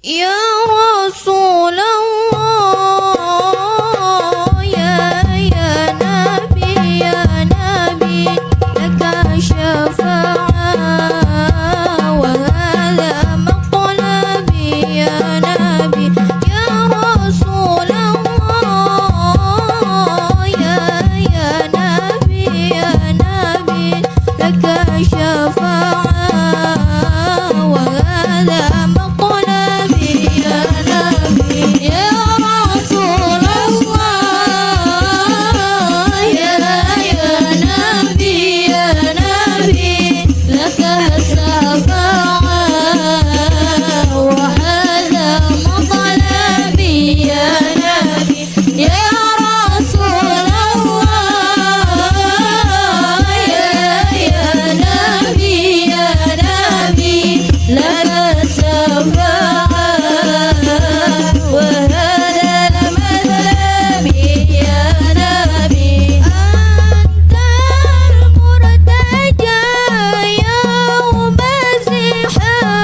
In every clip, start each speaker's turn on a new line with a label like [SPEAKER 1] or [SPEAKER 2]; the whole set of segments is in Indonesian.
[SPEAKER 1] يا رسول الله يا نبي لك شفاعة وهذا مطلبي يا نبي يا رسول الله يا نبي لك شفاعة وهذا مطلبي يا نبي يا رسول الله يا نبي لك الشفاعة وهذا مطلبي يا نبي يا رسول الله يا نبي لك الشفاعة وهذا مطلبي يا نبي أنت المرتجى يوم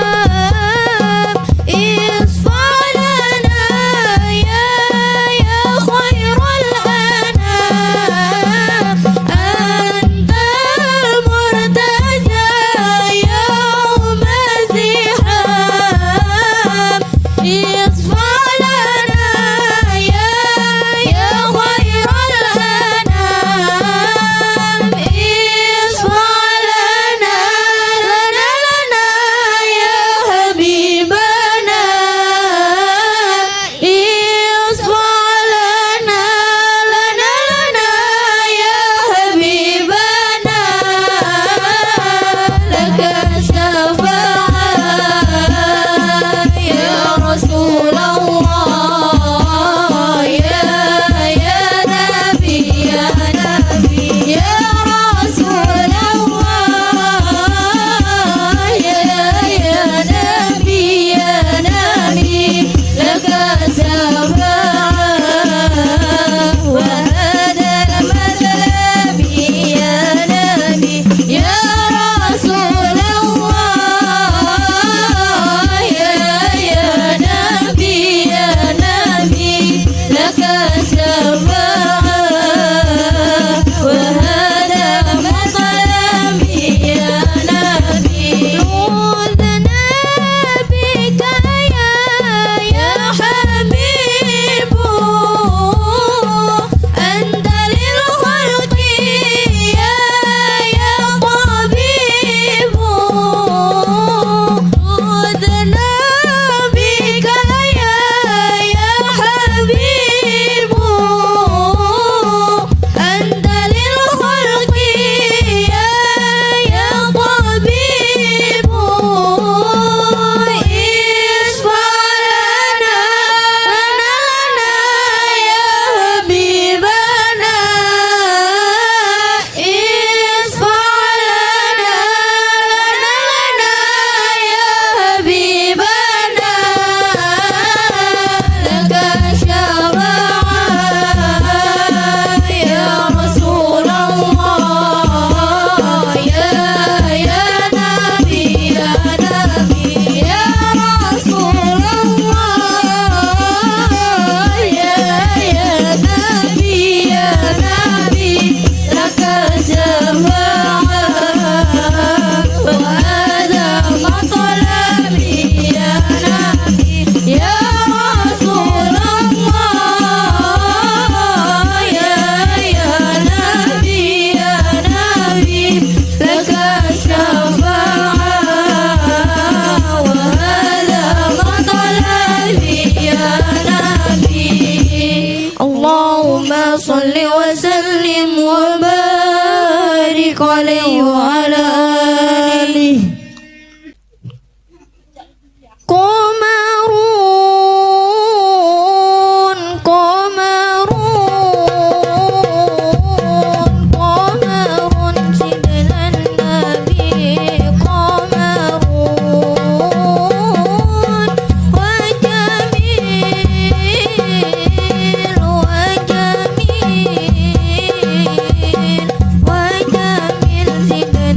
[SPEAKER 1] الزحام اصفى لنا يا خير الأنام أنت المرتجى يوم الزحام اصفى لنا يا خير الأنام اصفى لنا يا حبيبنا اصفى لنا يا حبيبنا لك الشفاعة يا رسول الله يا نبي يا رسول الله يا نبي لك الشفاعة وهذا مطلبي يا نبي يا رسول الله يا نبي لك الشفاعة وهذا مطلبي يا نبي نودنا بك يا حبيب أنت للخلق يا طبيب نودنا بك يا حبيب أنت للخلق يا طبيب اشفع لنا يا حبيبنا اشفع لنا يا حبيبنا لك الشفاعة يا رسول الله يا نبي يا رسول الله يا نبي لك الشفاعة وهذا مطلبي يا نبي يا رسول الله يا نبي لك الشفاعة وهذا مطلبي يا نبي اللهم صل وسلم وبارك عليه وعلى آله قمرون سيدنا النبي قمرون وجميل وجميل سيدنا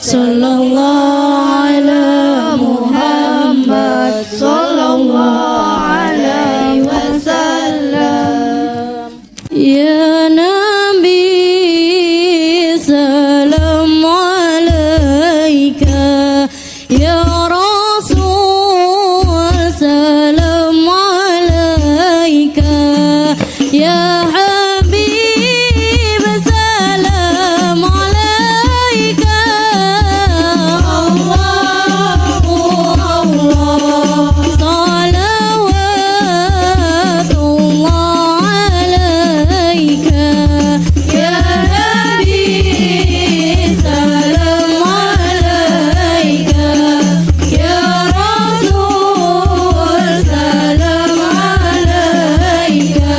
[SPEAKER 1] sallallahu ala Muhammad sallallahu alaihi wasallam. Ya Nabi salam alaika, ya Rasul salam alaika, ya Habib salam alaika. Allahu Allah salawatullah alaika, ya Nabi salam alaika, ya Rasul salam alaika,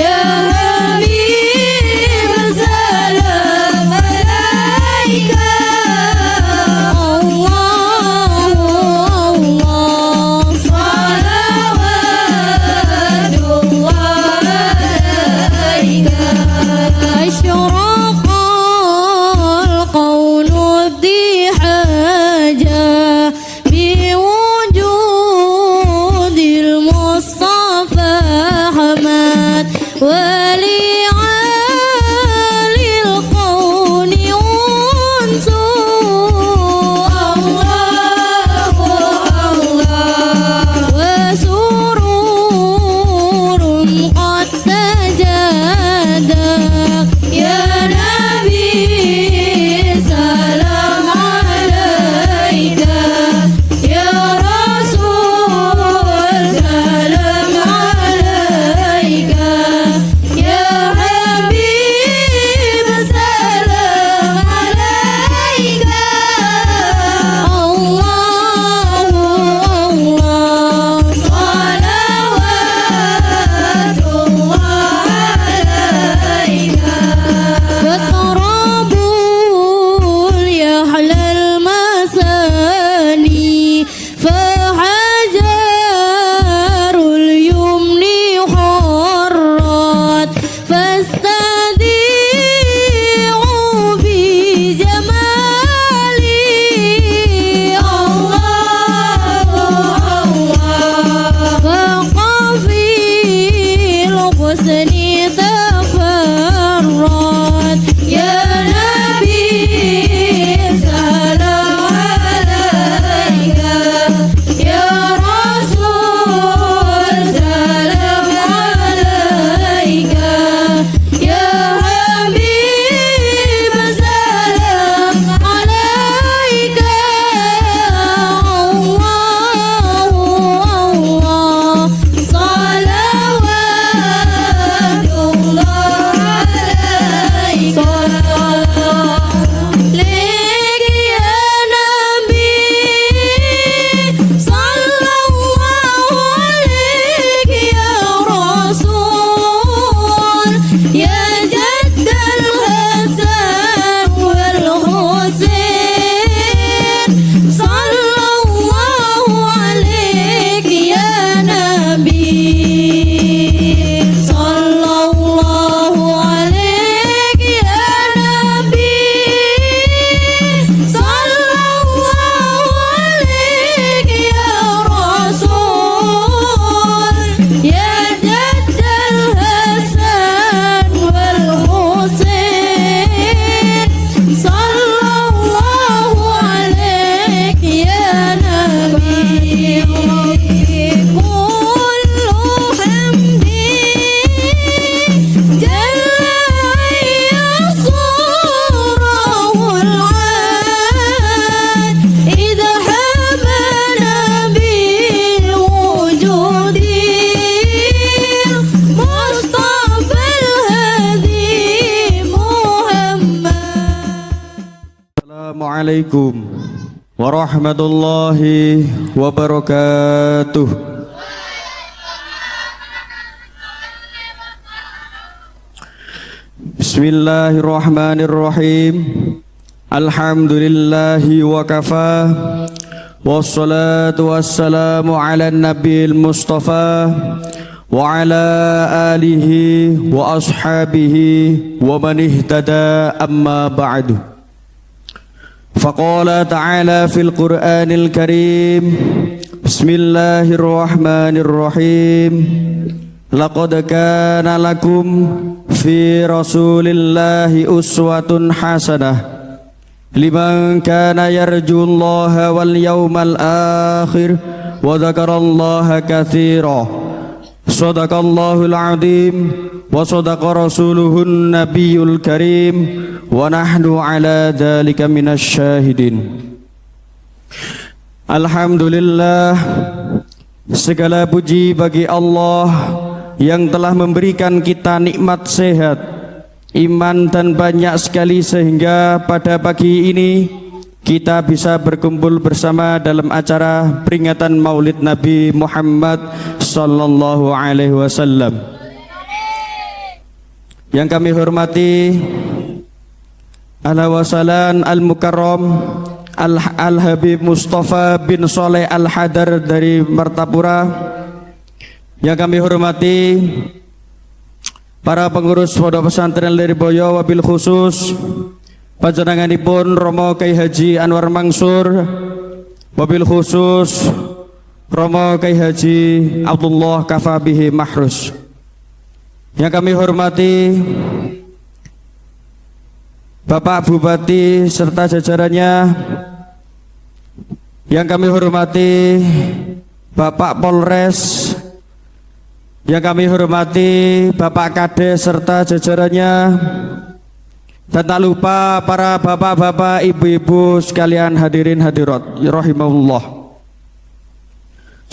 [SPEAKER 1] ya Habib salam alaika. Allahu Allah salawatullah alaika. أشرق القول ابتهاجا بوجود المصطفى حماد ولعالي القول أنسو. الله الله وسرور قد تجادى، يا نبي سلام عليك، يا رسول سلام عليك، يا حبيب سلام عليك. الله الله صلوات الله عليك. فاقربوا لأحلى المساني، فحجر اليمن حرات، فاستديعوا بجمالي. الله الله فقفي الحسن تفرد، يا نبي سلام عليك، يا رسول سلام عليك، يا حبيب سلام عليك. الله الله صلوات الله عليك. لك يا نبي صلى الله عليك، يا رسول يا جد الحسن والحسين، صلى الله عليك يا نبي، صلى الله عليك يا نبي، صلى الله عليك يا رسول يا جد الحسن والحسين، صلى الله عليك يا نبي. كل حمدي جل يصوره العاد، إذا حمانا بالوجود مصطفى الهادي محمد.
[SPEAKER 2] Assalamualaikum warahmatullahi wabarakatuh. Bismillahirrahmanirrahim. Alhamdulillahi wa kafa, wassalatu wassalamu ala nabiyil mustafa wa ala alihi wa ashabihi wa man ihtada, amma ba'du. فقال تعالى في القرآن الكريم بسم الله الرحمن الرحيم لقد كان لكم في رسول الله أسوة حسنة لمن كان يرجو الله واليوم الآخر وذكر الله كثيرا صدق الله العظيم وصدق رسوله النبي الكريم ونحن على ذلك من الشاهدين. Alhamdulillah, segala puji bagi Allah yang telah memberikan kita nikmat sehat, iman dan banyak sekali sehingga pada pagi ini kita bisa berkumpul bersama dalam acara peringatan Maulid Nabi Muhammad sallallahu alaihi wasallam. Yang kami hormati Ala wasalan Al-Mukarram Al-Habib Mustafa bin Soleh Al-Hadar dari Martapura. Yang kami hormati para pengurus Pondok Pesantren Lirboyo, wabil khusus panjenenganipun Romo Kyai Haji Anwar Mansur, wabil khusus Romo Kyai Haji Abdullah Kafabihi Mahrus. Yang kami hormati Bapak Bupati serta jajarannya. Yang kami hormati Bapak Polres. Yang kami hormati Bapak Kades serta jajarannya. Dan tak lupa para bapak-bapak, ibu-ibu sekalian hadirin hadirat rahimahullah.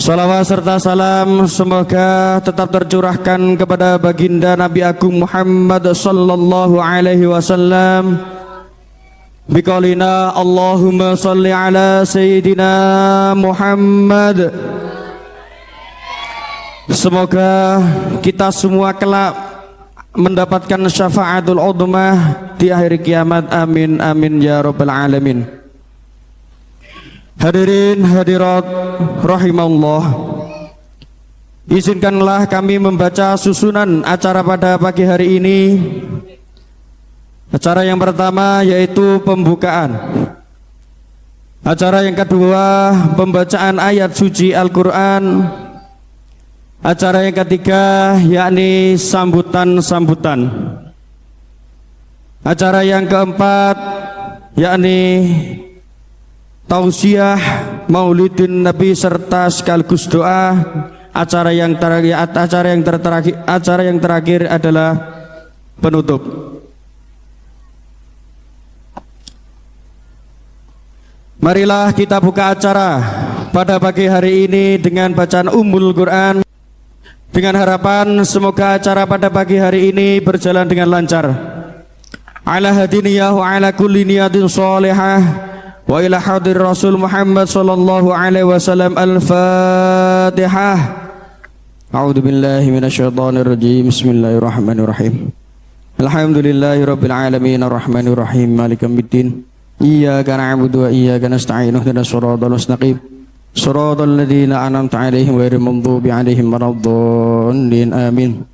[SPEAKER 2] Salawat serta salam semoga tetap tercurahkan kepada baginda Nabi Agung Muhammad sallallahu alaihi wasallam. Biqaulina Allahumma salli ala Sayyidina Muhammad. Semoga kita semua kelak mendapatkan syafaatul udmah di akhir kiamat. Amin amin ya rabbal alamin. Hadirin hadirat rahimallah, izinkanlah kami membaca susunan acara pada pagi hari ini. Acara yang pertama yaitu pembukaan. Acara yang kedua pembacaan ayat suci Al-Quran. Acara yang ketiga yakni sambutan-sambutan. Acara yang keempat yakni tausiah Maulidin Nabi serta sekaligus doa. Acara yang terakhir adalah penutup. Marilah kita buka acara pada pagi hari ini dengan bacaan Ummul Quran, dengan harapan semoga acara pada pagi hari ini berjalan dengan lancar. Ala hadiniyah wa ala kulli niyatin salihah wa ila hadir Rasul Muhammad sallallahu alaihi wasallam. Al-Fatihah. A'udzu billahi minasyaitonir rajim. Bismillahirrahmanirrahim. Alhamdulillahirabbil alamin arrahmanir rahim maliki yaumiddin. Iyyaka na'budu wa iyyaka nasta'in. Ihdinas shiratal mustaqim. Shiratal ladzina an'amta 'alaihim ghairil maghdubi 'alaihim waladdallin. Amin.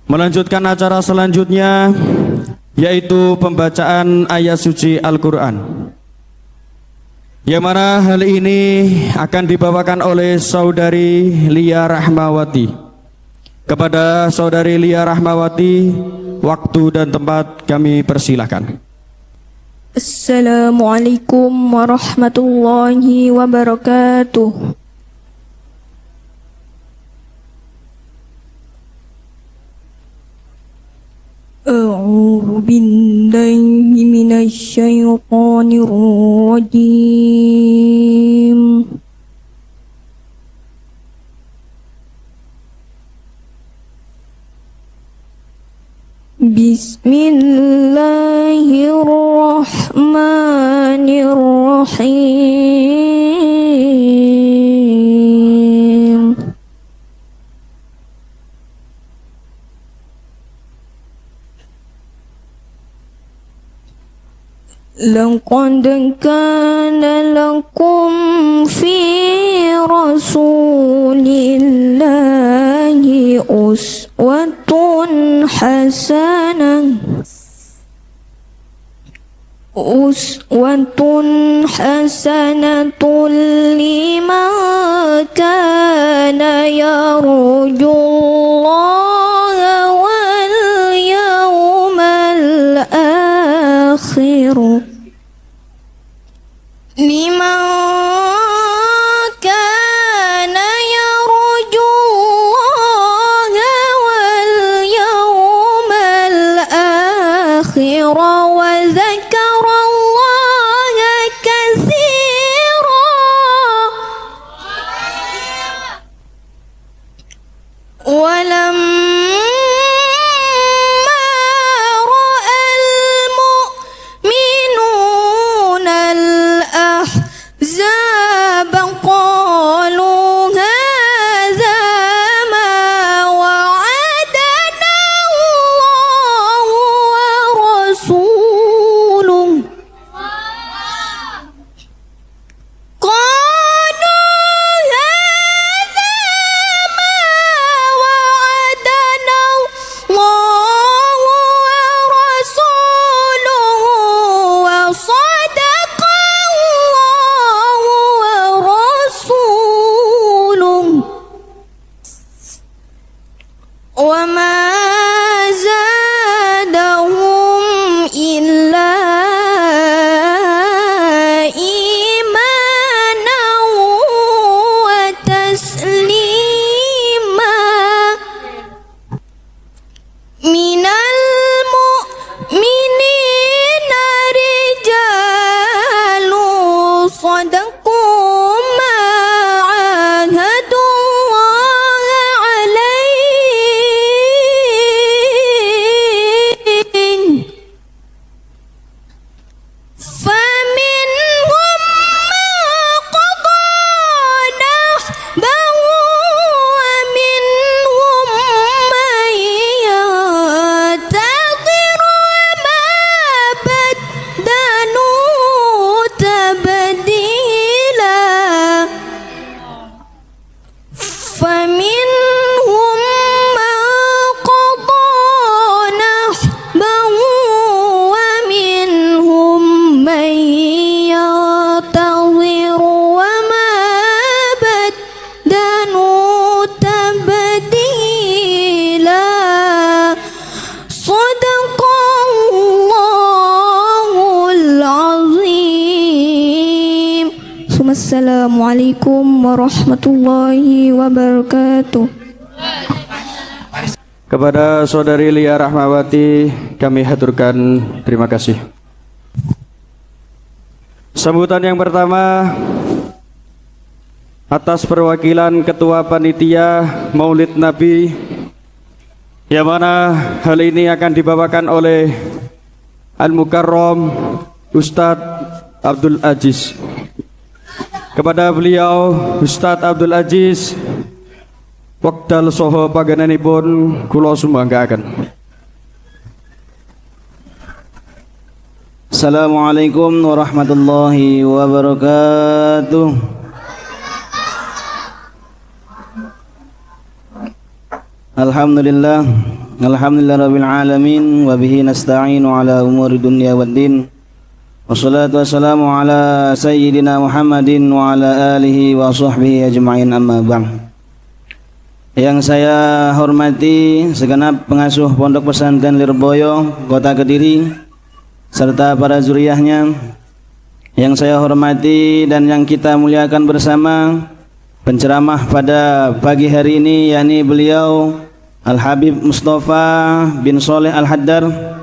[SPEAKER 2] Melanjutkan acara selanjutnya yaitu pembacaan ayat suci Al-Quran, yang mana hal ini akan dibawakan oleh saudari Lia Rahmawati. Kepada saudari Lia Rahmawati, waktu dan tempat kami persilahkan.
[SPEAKER 1] Assalamualaikum warahmatullahi wabarakatuh. A'udzu billahi minasy syaithanir rajim. Bismillahirrahmanirrahim. Laqad kana lakum fi rasulillahi uswatun hasanah أسوة حسنة لمن كان يرجو الله واليوم الآخر لمن كان يرجو الله واليوم الآخر وذكر الله كثيرا ولما رأى المؤمنون الأحزاب قالوا هذا ما وعدنا الله ورسوله قالوا هذا ما وعدنا الله ورسوله وصدق الله ورسوله وما زادهم إلا إيمانا وتسليما من المؤمنين رجال صدقوا ما عاهدوا الله عليه فمنهم من قضى نحبه ومنهم من ينتظر وما بدلوا تبديلا فمنهم من قضى نحبه ومنهم من ينتظر وما بدلوا تبديلا صدق الله العظيم ثم السلام عليكم ورحمة الله وبركاته.
[SPEAKER 2] Kepada saudari Lia Rahmawati kami haturkan terima kasih. Sambutan yang pertama atas perwakilan Ketua Panitia Maulid Nabi, yang mana hal ini akan dibawakan oleh Al-Mukarram Ustadz Abdul Aziz. Kepada beliau Ustadz Abdul Aziz wekdal saha panjenenganipun kula sumbangkaken.
[SPEAKER 3] Assalamualaikum warahmatullahi wabarakatuh. Alhamdulillah rabbil alamin wa bihi nasta'inu ala umuri dunya waddin. Wassalatu wassalamu ala sayyidina Muhammadin wa ala alihi wa sahbihi ajma'in, amma ba'd. Yang saya hormati segenap pengasuh Pondok Pesantren Lirboyo Kota Kediri serta para zuriyahnya, yang saya hormati dan yang kita muliakan bersama penceramah pada pagi hari ini, yakni beliau Al-Habib Mustafa bin Soleh Al-Haddar.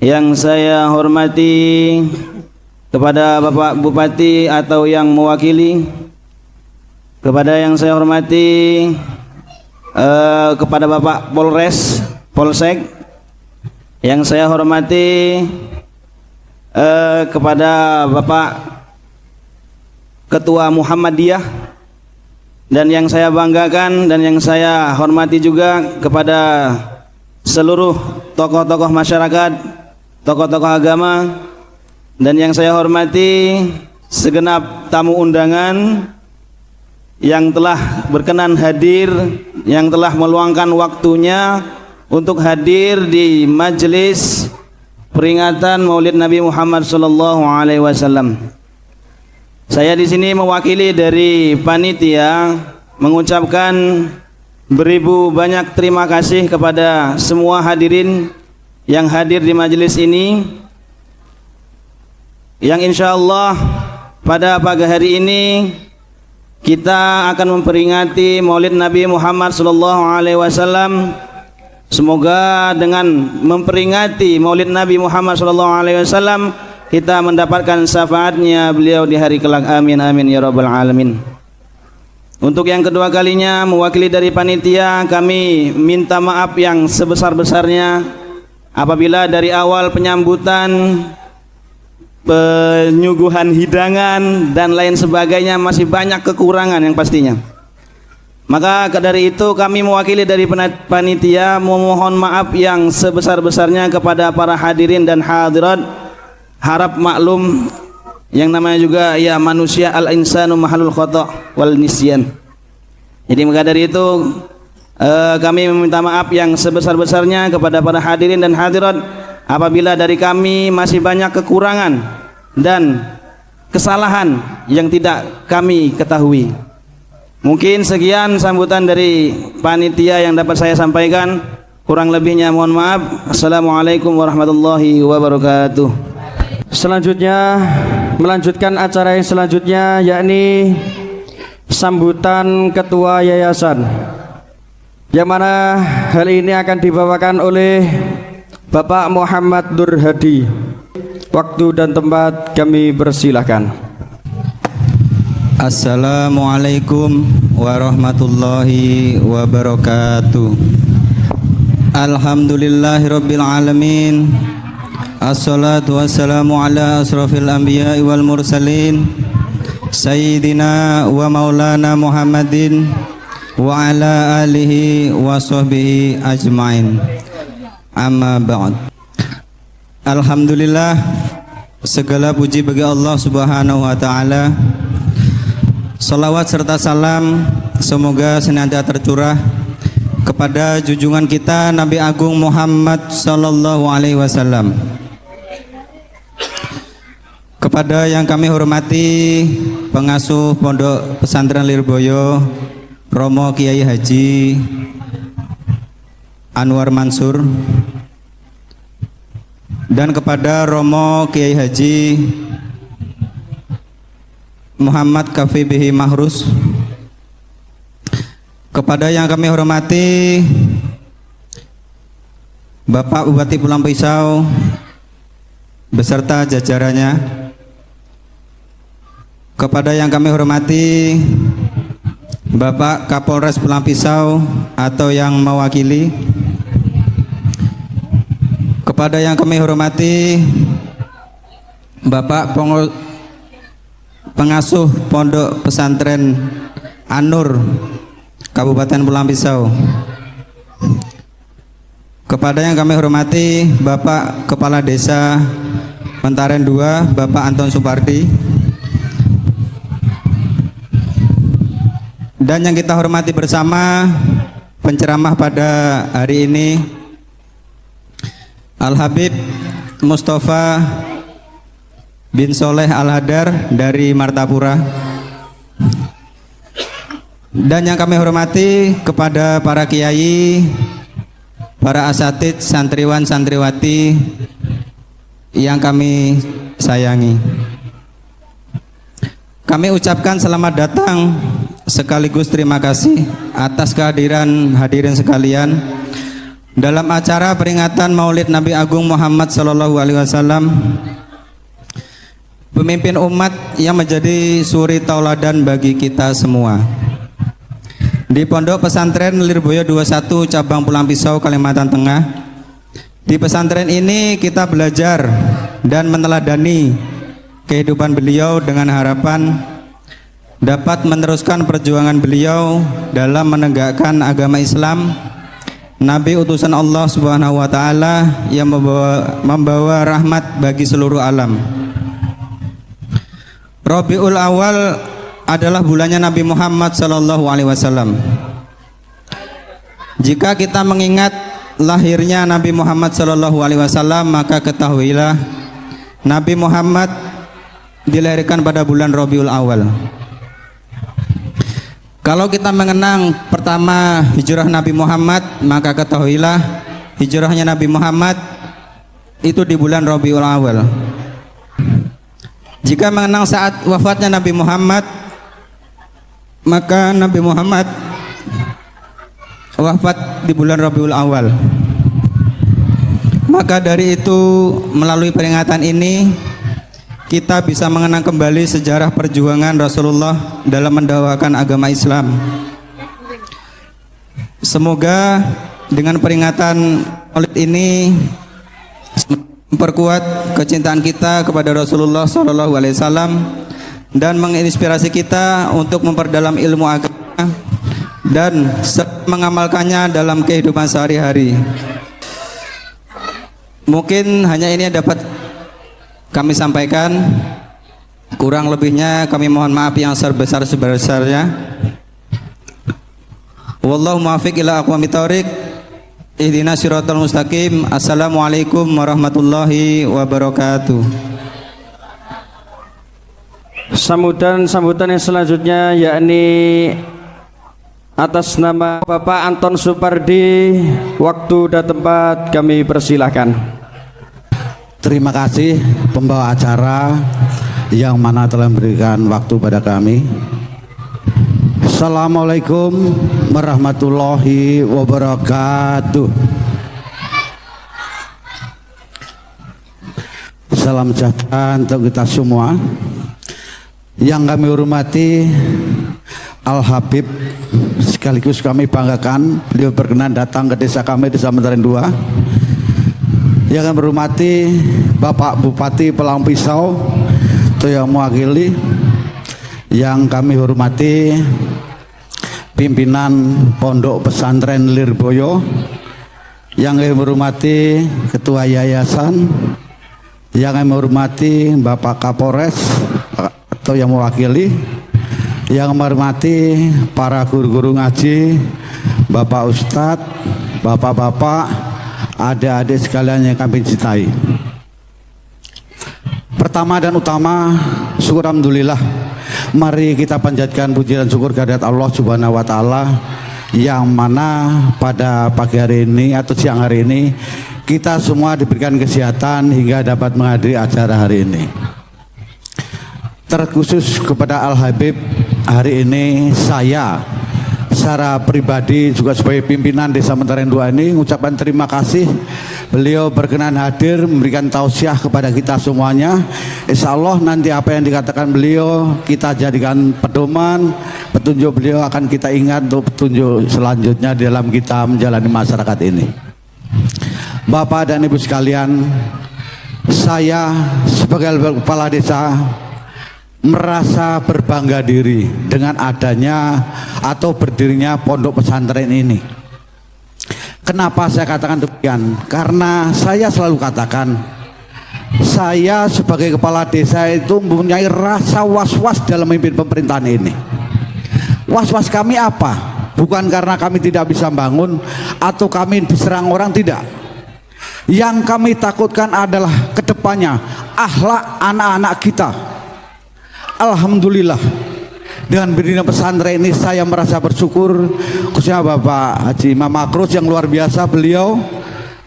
[SPEAKER 3] Yang saya hormati kepada Bapak Bupati atau yang mewakili, kepada yang saya hormati kepada Bapak Polres, Polsek, yang saya hormati kepada Bapak Ketua Muhammadiyah, dan yang saya banggakan dan yang saya hormati juga kepada seluruh tokoh-tokoh masyarakat, tokoh-tokoh agama, dan yang saya hormati segenap tamu undangan yang telah berkenan hadir, yang telah meluangkan waktunya untuk hadir di majelis peringatan Maulid Nabi Muhammad sallallahu alaihi wasallam. Saya di sini mewakili dari panitia mengucapkan beribu banyak terima kasih kepada semua hadirin yang hadir di majelis ini, yang insyaallah pada pagi hari ini kita akan memperingati Maulid Nabi Muhammad sallallahu alaihi wasallam. Semoga dengan memperingati Maulid Nabi Muhammad sallallahu alaihi wasallam kita mendapatkan syafaatnya beliau di hari kelak. Amin amin ya rabbal alamin. Untuk yang kedua kalinya mewakili dari panitia, kami minta maaf yang sebesar-besarnya apabila dari awal penyambutan, penyuguhan hidangan dan lain sebagainya masih banyak kekurangan yang pastinya. Maka dari itu kami mewakili dari panitia memohon maaf yang sebesar-besarnya kepada para hadirin dan hadirat. Harap maklum, yang namanya juga ya manusia, al-insanu mahalul khata' wal nisyan. Jadi maka dari itu kami meminta maaf yang sebesar-besarnya kepada para hadirin dan hadirat apabila dari kami masih banyak kekurangan dan kesalahan yang tidak kami ketahui. Mungkin sekian sambutan dari panitia yang dapat saya sampaikan. Kurang lebihnya mohon maaf. Assalamualaikum warahmatullahi wabarakatuh.
[SPEAKER 2] Selanjutnya melanjutkan acara yang selanjutnya, yakni sambutan ketua yayasan, yang mana hal ini akan dibawakan oleh Bapak Muhammad Nur Hadi. Waktu dan tempat kami persilahkan.
[SPEAKER 4] Assalamualaikum warahmatullahi wabarakatuh. Alhamdulillahirabbil alamin. Assalatu wassalamu ala asrafil anbiya'i wal mursalin Sayyidina wa maulana Muhammadin wa ala alihi wa sahbihi ajma'in. Amma ba'd. Alhamdulillah, segala puji bagi Allah subhanahu wa ta'ala. Salawat serta salam semoga senantiasa tercurah kepada junjungan kita Nabi Agung Muhammad sallallahu alaihi wasallam. Kepada yang kami hormati pengasuh Pondok Pesantren Lirboyo Romo Kiai Haji Anwar Mansur, dan kepada Romo Kiai Haji Muhammad Kafi Bihi Mahrus, kepada yang kami hormati Bapak Bupati Pulang Pisau beserta jajarannya, kepada yang kami hormati Bapak Kapolres Pulang Pisau atau yang mewakili, kepada yang kami hormati Bapak Pengasuh Pondok Pesantren An-Nur Kabupaten Pulang Pisau, kepada yang kami hormati Bapak Kepala Desa Mentaren II Bapak Anton Supardi, dan yang kita hormati bersama penceramah pada hari ini Al-Habib Mustafa bin Soleh Al-Hadar dari Martapura, dan yang kami hormati kepada para kiai, para asatidz, santriwan santriwati yang kami sayangi. Kami ucapkan selamat datang sekaligus terima kasih atas kehadiran hadirin sekalian dalam acara peringatan Maulid Nabi Agung Muhammad sallallahu alaihi wasallam, pemimpin umat yang menjadi suri tauladan bagi kita semua. Di Pondok Pesantren Lirboyo 21 Cabang Pulang Pisau, Kalimantan Tengah, di pesantren ini kita belajar dan meneladani kehidupan beliau dengan harapan dapat meneruskan perjuangan beliau dalam menegakkan agama Islam, Nabi utusan Allah Subhanahu wa taala yang membawa rahmat bagi seluruh alam. Rabiul Awal adalah bulannya Nabi Muhammad sallallahu alaihi wasallam. Jika kita mengingat lahirnya Nabi Muhammad Shallallahu Alaihi Wasallam, maka ketahuilah Nabi Muhammad dilahirkan pada bulan Rabiul Awal. Kalau kita mengenang pertama hijrah Nabi Muhammad, maka ketahuilah hijrahnya Nabi Muhammad itu di bulan Rabiul Awal. Jika mengenang saat wafatnya Nabi Muhammad, maka Nabi Muhammad wafat di bulan Rabiul Awal. Maka dari itu, melalui peringatan ini kita bisa mengenang kembali sejarah perjuangan Rasulullah dalam mendakwakan agama Islam. Semoga dengan peringatan Maulid ini memperkuat kecintaan kita kepada Rasulullah SAW dan menginspirasi kita untuk memperdalam ilmu agama dan mengamalkannya dalam kehidupan sehari-hari. Mungkin hanya ini yang dapat kami sampaikan, kurang lebihnya kami mohon maaf yang sebesar-besarnya. Wallahu muwaffiq ila aqwamit thoriq. Ihdinas siratal mustaqim. Assalamualaikum warahmatullahi wabarakatuh.
[SPEAKER 2] Sambutan yang selanjutnya yakni atas nama Bapak Anton Supardi, waktu dan tempat kami persilahkan.
[SPEAKER 5] Terima kasih pembawa acara yang mana telah memberikan waktu pada kami. Assalamualaikum warahmatullahi wabarakatuh. Salam sejahtera untuk kita semua. Yang kami hormati Al Habib, sekaligus kami banggakan beliau berkenan datang ke desa kami, Desa Mentaren 2. Yang kami hormati Bapak Bupati Pelang Pisau itu yang mewakili. Yang kami hormati pimpinan Pondok Pesantren Lirboyo. Yang kami hormati Ketua Yayasan. Yang kami hormati Bapak Kapolres atau yang mewakili. Yang kami hormati para guru-guru ngaji, Bapak Ustadz, Bapak-bapak, adik-adik sekalian yang kami cintai. Pertama dan utama, syukur alhamdulillah. Mari kita panjatkan puji dan syukur kehadirat Allah Subhanahu wa taala yang mana pada pagi hari ini atau siang hari ini kita semua diberikan kesehatan hingga dapat menghadiri acara hari ini. Terkhusus kepada Al Habib, hari ini saya secara pribadi juga sebagai pimpinan Desa Mentaren 2 ini mengucapkan terima kasih. Beliau berkenan hadir memberikan tausiah kepada kita semuanya. Insya Allah nanti apa yang dikatakan beliau kita jadikan pedoman, petunjuk beliau akan kita ingat untuk petunjuk selanjutnya dalam kita menjalani masyarakat ini. Bapak dan Ibu sekalian, saya sebagai kepala desa merasa berbangga diri dengan adanya atau berdirinya pondok pesantren ini. Kenapa saya katakan demikian? Karena saya selalu katakan, saya sebagai kepala desa itu mempunyai rasa was-was dalam memimpin pemerintahan ini. Was-was kami apa? Bukan karena kami tidak bisa bangun atau kami diserang orang, tidak. Yang kami takutkan adalah kedepannya akhlak anak-anak kita. Alhamdulillah dengan berdirinya pesantren ini saya merasa bersyukur, khususnya Bapak Haji Imam Makrus yang luar biasa. Beliau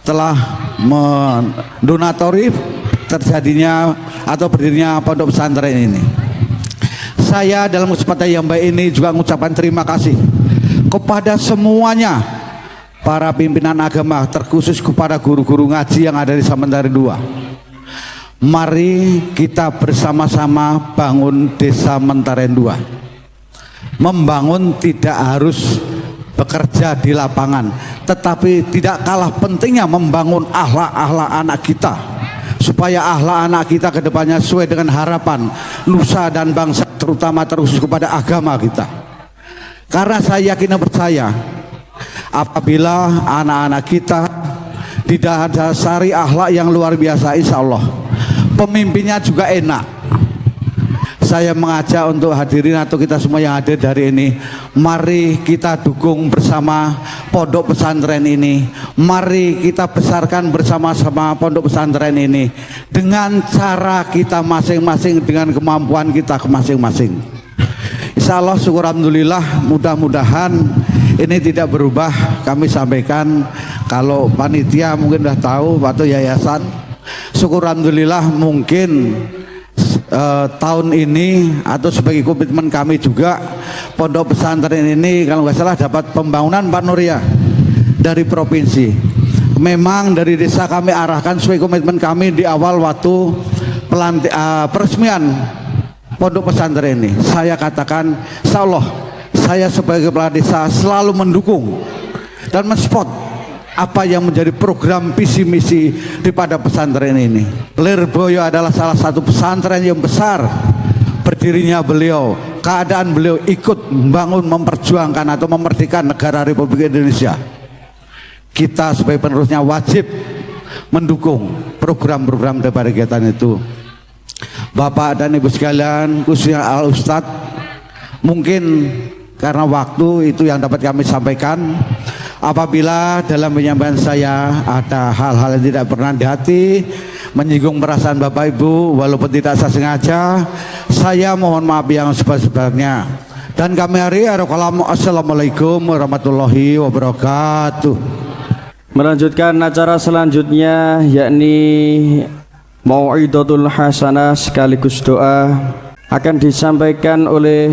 [SPEAKER 5] telah mendonatori terjadinya atau berdirinya pondok pesantren ini. Saya dalam kesempatan yang baik ini juga mengucapkan terima kasih kepada semuanya para pimpinan agama, terkhusus kepada guru-guru ngaji yang ada di Desa Mentaren 2. Mari kita bersama-sama bangun Desa Mentaren 2. Membangun tidak harus bekerja di lapangan, tetapi tidak kalah pentingnya membangun akhlak-akhlak anak kita, supaya akhlak anak kita ke depannya sesuai dengan harapan nusa dan bangsa, terutama terkhusus kepada agama kita. Karena saya yakin dan percaya apabila anak-anak kita tidak dasari akhlak yang luar biasa, insya Allah pemimpinnya juga enak. saya mengajak untuk hadirin atau kita semua yang hadir hari ini, mari kita dukung bersama pondok pesantren ini. Mari kita besarkan bersama-sama pondok pesantren ini dengan cara kita masing-masing, dengan kemampuan kita masing-masing. Insya Allah, syukur alhamdulillah, mudah-mudahan ini tidak berubah. Kami sampaikan, kalau panitia mungkin sudah tahu atau yayasan, syukur alhamdulillah mungkin tahun ini atau sebagai komitmen kami juga, pondok pesantren ini kalau nggak salah dapat pembangunan Pak Nuria dari provinsi. Memang dari desa kami arahkan sesuai komitmen kami di awal waktu peresmian pondok pesantren ini. Saya katakan, insya Allah saya sebagai kepala desa selalu mendukung dan mensupport apa yang menjadi program visi misi daripada pesantren ini. Lirboyo adalah salah satu pesantren yang besar berdirinya beliau, keadaan beliau ikut membangun, memperjuangkan atau memerdekakan negara Republik Indonesia. Kita sebagai penerusnya wajib mendukung program-program daripada kegiatan itu. Bapak dan Ibu sekalian, khususnya Al Ustadz, mungkin karena waktu itu yang dapat kami sampaikan. Apabila dalam penyampaian saya ada hal-hal yang tidak pernah di hati, menyinggung perasaan Bapak Ibu, walaupun tidak saya sengaja, saya mohon maaf yang sebesar-besarnya. Dan kami assalamualaikum warahmatullahi wabarakatuh.
[SPEAKER 2] Melanjutkan acara selanjutnya, yakni Mau'idatul Hasanah sekaligus doa, akan disampaikan oleh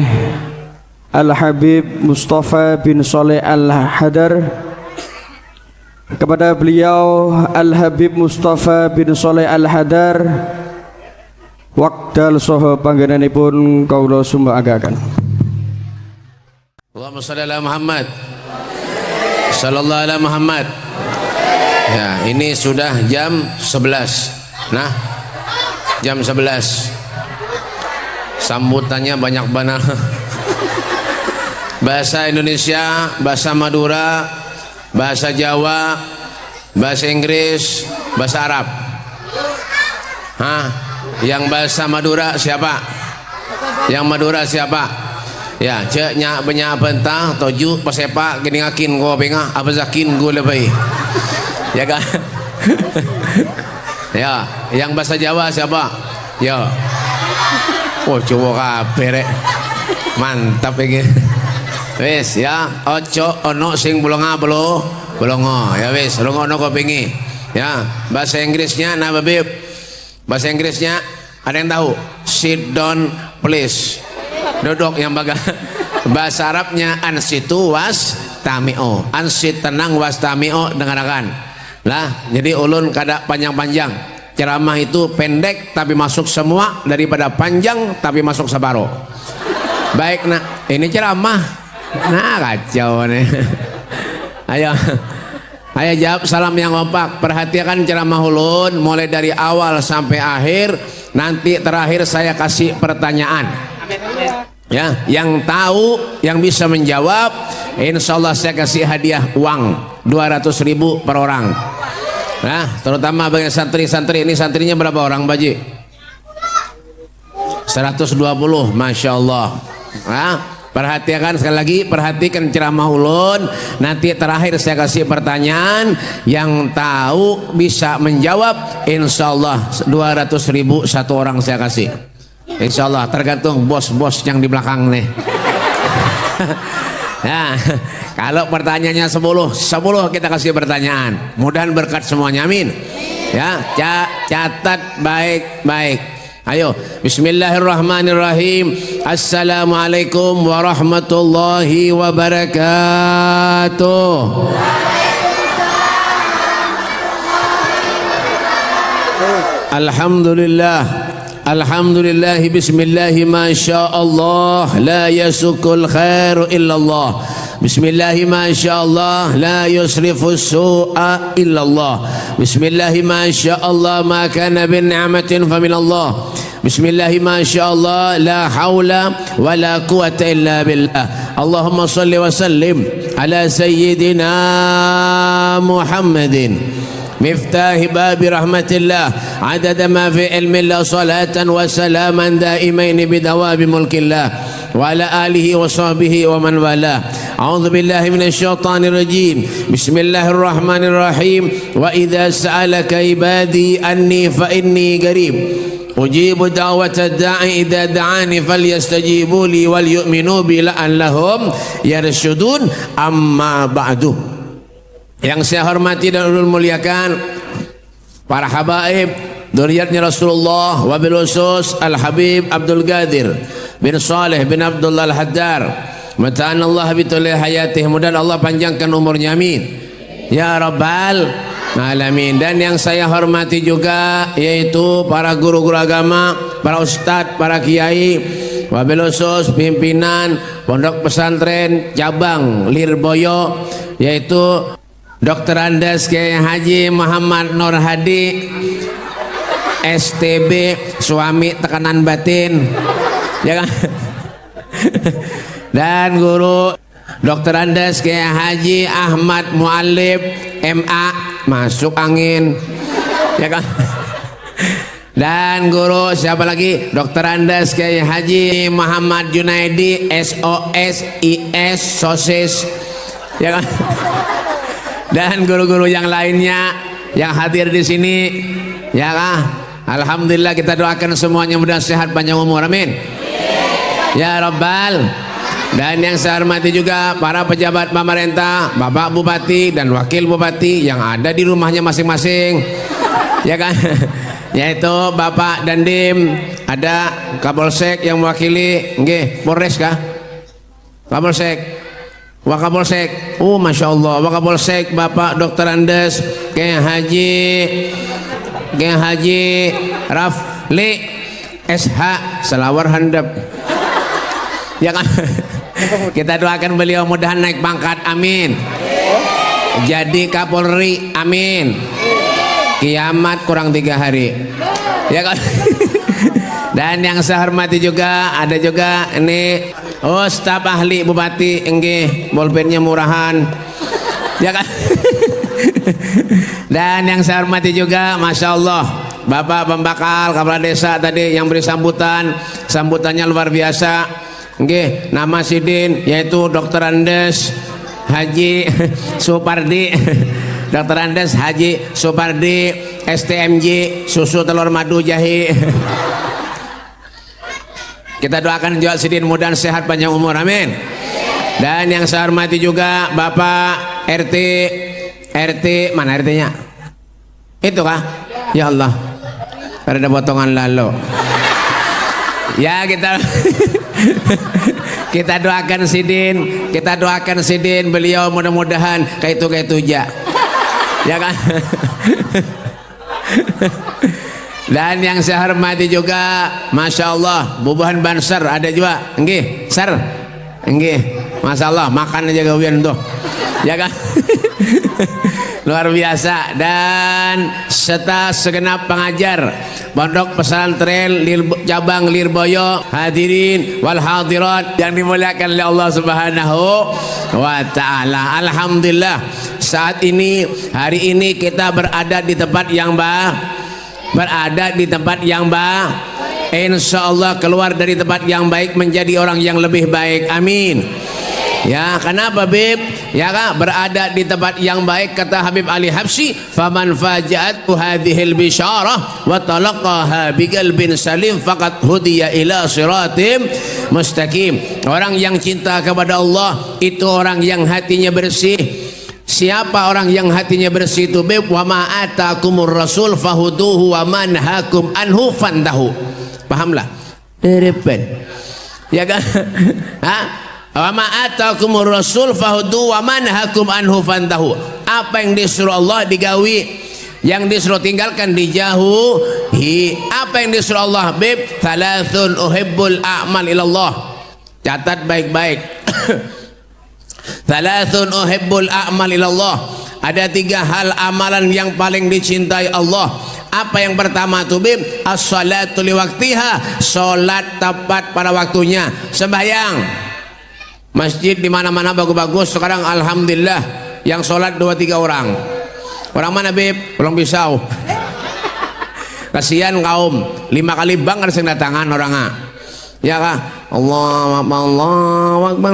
[SPEAKER 2] Al-Habib Mustafa bin Soleh Al-Hadar. Kepada beliau Al-Habib Mustafa bin Soleh Al-Hadar, wekdal saha panggenanipun kawula sumbaagaken.
[SPEAKER 6] Allahumma shalli ala Muhammad, sallallahu ala Muhammad. Ya, ini sudah jam 11. Nah, jam 11. Sambutannya banyak banget. Bahasa Indonesia, bahasa Madura, bahasa Jawa, bahasa Inggris, bahasa Arab. Hah? Yang bahasa Madura siapa? Yang Madura siapa? Ya, cek nyak banyak bentah, toju pasepak gini ngakin gua bengah, apa zakin gua lebih. Ya kan? Ya, yang bahasa Jawa siapa? Ya. Oh, coba kabeh. Mantap ini. Wes ya, ojo ono sing bulonga bulongo ya wes, ono kopingi ya. Bahasa Inggrisnya nah Babib, bahasa Inggrisnya ada yang tahu? Sit down please, duduk yang baga. Bahasa Arabnya ansitu was tamio, ansit tenang was tamio, dengarkan lah. Jadi ulun kada panjang-panjang, ceramah itu pendek tapi masuk semua, daripada panjang tapi masuk sabaro. Baik nak, ini ceramah. Nah kacau nih. Ayo jawab salam yang kompak. Perhatikan ceramah ulun mulai dari awal sampai akhir. Nanti terakhir saya kasih pertanyaan. Ya, yang tahu, yang bisa menjawab, insya Allah saya kasih hadiah uang 200.000 per orang. Nah, terutama bagi santri-santri ini. Santrinya berapa orang, Baji? 120, masya Allah. Nah, perhatikan sekali lagi, perhatikan ceramah ulun. Nanti terakhir saya kasih pertanyaan, yang tahu bisa menjawab, insya Allah 200.000 satu orang saya kasih. Insya Allah, tergantung bos-bos yang di belakang nih. Nah, kalau pertanyaannya 10 kita kasih pertanyaan. Mudah berkat semuanya, amin. Ya, catat baik-baik. Ayo, bismillahirrahmanirrahim. Assalamualaikum warahmatullahi wabarakatuh. Alhamdulillah, alhamdulillah, bismillahi masyaallah, la yasukul khairu illallah. Bismillahi masyaallah, la yusrifu su'a illallah. Bismillahi masyaallah, ma kana bin ni'matin fa min Allah. Bismillahi masyaallah, la haula wa la quwata illa billah. Allahumma salli wa sallim ala sayyidina Muhammadin مفتاح باب رحمة الله عدد ما في علم الله صلاة وسلاما دائمين بدوام ملك الله وعلى آله وصحبه ومن والاه. أعوذ بالله من الشيطان الرجيم. بسم الله الرحمن الرحيم. وإذا سألك عبادي أني فإني قريب أجيب دعوة الداعي إذا دعاني فليستجيبوا لي وليؤمنوا بي لعلهم يرشدون. أما بعد. Yang saya hormati dan ulul muliakan para habaib dzurriyyatnya Rasulullah, wabil khusus Al Habib Abdul Qadir bin Saleh bin Abdullah Al Haddar, mudah Allah bituli hayatih, mudah Allah panjangkan umurnya, amin ya rabbal alamin. Dan yang saya hormati juga yaitu para guru-guru agama, para ustadz, para kiai, wabil khusus pimpinan pondok pesantren cabang Lirboyo, yaitu Dr. Andes Kiai Haji Muhammad Nur Hadi STB, suami tekanan batin, ya kan? Dan guru Dr. Andes Kiai Haji Ahmad Mualib MA, masuk angin, ya kan? Dan guru siapa lagi? Dr. Andes Kiai Haji Muhammad Junaidi SOS IS sosis, ya kan? Dan guru-guru yang lainnya yang hadir di sini, ya kan? Alhamdulillah, kita doakan semuanya mudah sehat panjang umur, amin ya rabbal. Dan yang saya hormati juga para pejabat pemerintah, Bapak Bupati dan Wakil Bupati yang ada di rumahnya masing-masing, ya kan? Yaitu Bapak Dandim, ada Kapolsek yang mewakili, nggih, Polres kah? Kapolsek, Wakapolsek, oh masya Allah, Wakapolsek Bapak Dr. Andes Kiai Haji Rafli SH Selawar Handap, ya kan? Kita doakan beliau mudahan naik pangkat, amin. Jadi Kapolri, amin. Kiamat kurang 3 hari, ya kan? Dan yang saya hormati juga ada juga ini staf ahli bupati, enggih, bolpennya murahan, ya kan? Dan yang saya hormati juga, masya Allah, Bapak Pembakal Kepala Desa tadi yang beri sambutannya luar biasa, enggih, nama Sidin yaitu Dr. Andes Haji Supardi, Dr. Andes Haji Supardi STMJ susu telur madu jahe. Kita doakan juga Sidin mudah sehat panjang umur, amin. Dan yang saya hormati juga Bapak RT, mana RT-nya? Itu kah? Ya Allah, ada potongan lalu. Ya kita kita doakan Sidin, beliau mudah-mudahan kayak itu aja, ya kan? Dan yang saya hormati juga, masya Allah, bubuhan Bansar ada juga, enggih, Sar, enggih, masya Allah, makan aja gawian tuh, ya kan? Luar biasa. Dan serta segenap pengajar pondok pesantren cabang Lirboyo, hadirin wal hadirat yang dimuliakan oleh Allah Subhanahu wa taala. Alhamdulillah, saat ini, hari ini kita berada di tempat yang insya Allah keluar dari tempat yang baik menjadi orang yang lebih baik, amin. Ya, kenapa Bib? Ya kan, berada di tempat yang baik, kata Habib Ali Habsyi, faman faja'at hadhil bisyarah wa talaqaha biqalbin salim faqad hudiya ila siratim mustaqim. Orang yang cinta kepada Allah itu orang yang hatinya bersih. Siapa orang yang hatinya bersih itu? Bib, wa ma atakumur rasul fahuduhu wa manhakum anhu fantahu. Pahamlah? Derepen. Ya kan? Hah? Wa ma atakumur rasul fahudu wa manhakum anhu fantahu. Apa yang disuruh Allah digawi, yang disuruh tinggalkan dijauhi. Apa yang disuruh Allah? Bib, thalathun uhibbul a'mal ilallah. Catat baik-baik. Thalathun uhibbul a'mal ilallah. Ada 3 hal amalan yang paling dicintai Allah. Apa yang pertama tuh Bib? As-salatu liwaktiha, salat tepat pada waktunya. Sembahyang masjid di mana-mana bagus-bagus sekarang, alhamdulillah, yang sholat 2-3 orang. Orang mana Beb? Pulang pisau. Kasihan kaum 5 kali bang harus datangan orang ya kah? Allahu Akbar, Allahu Akbar,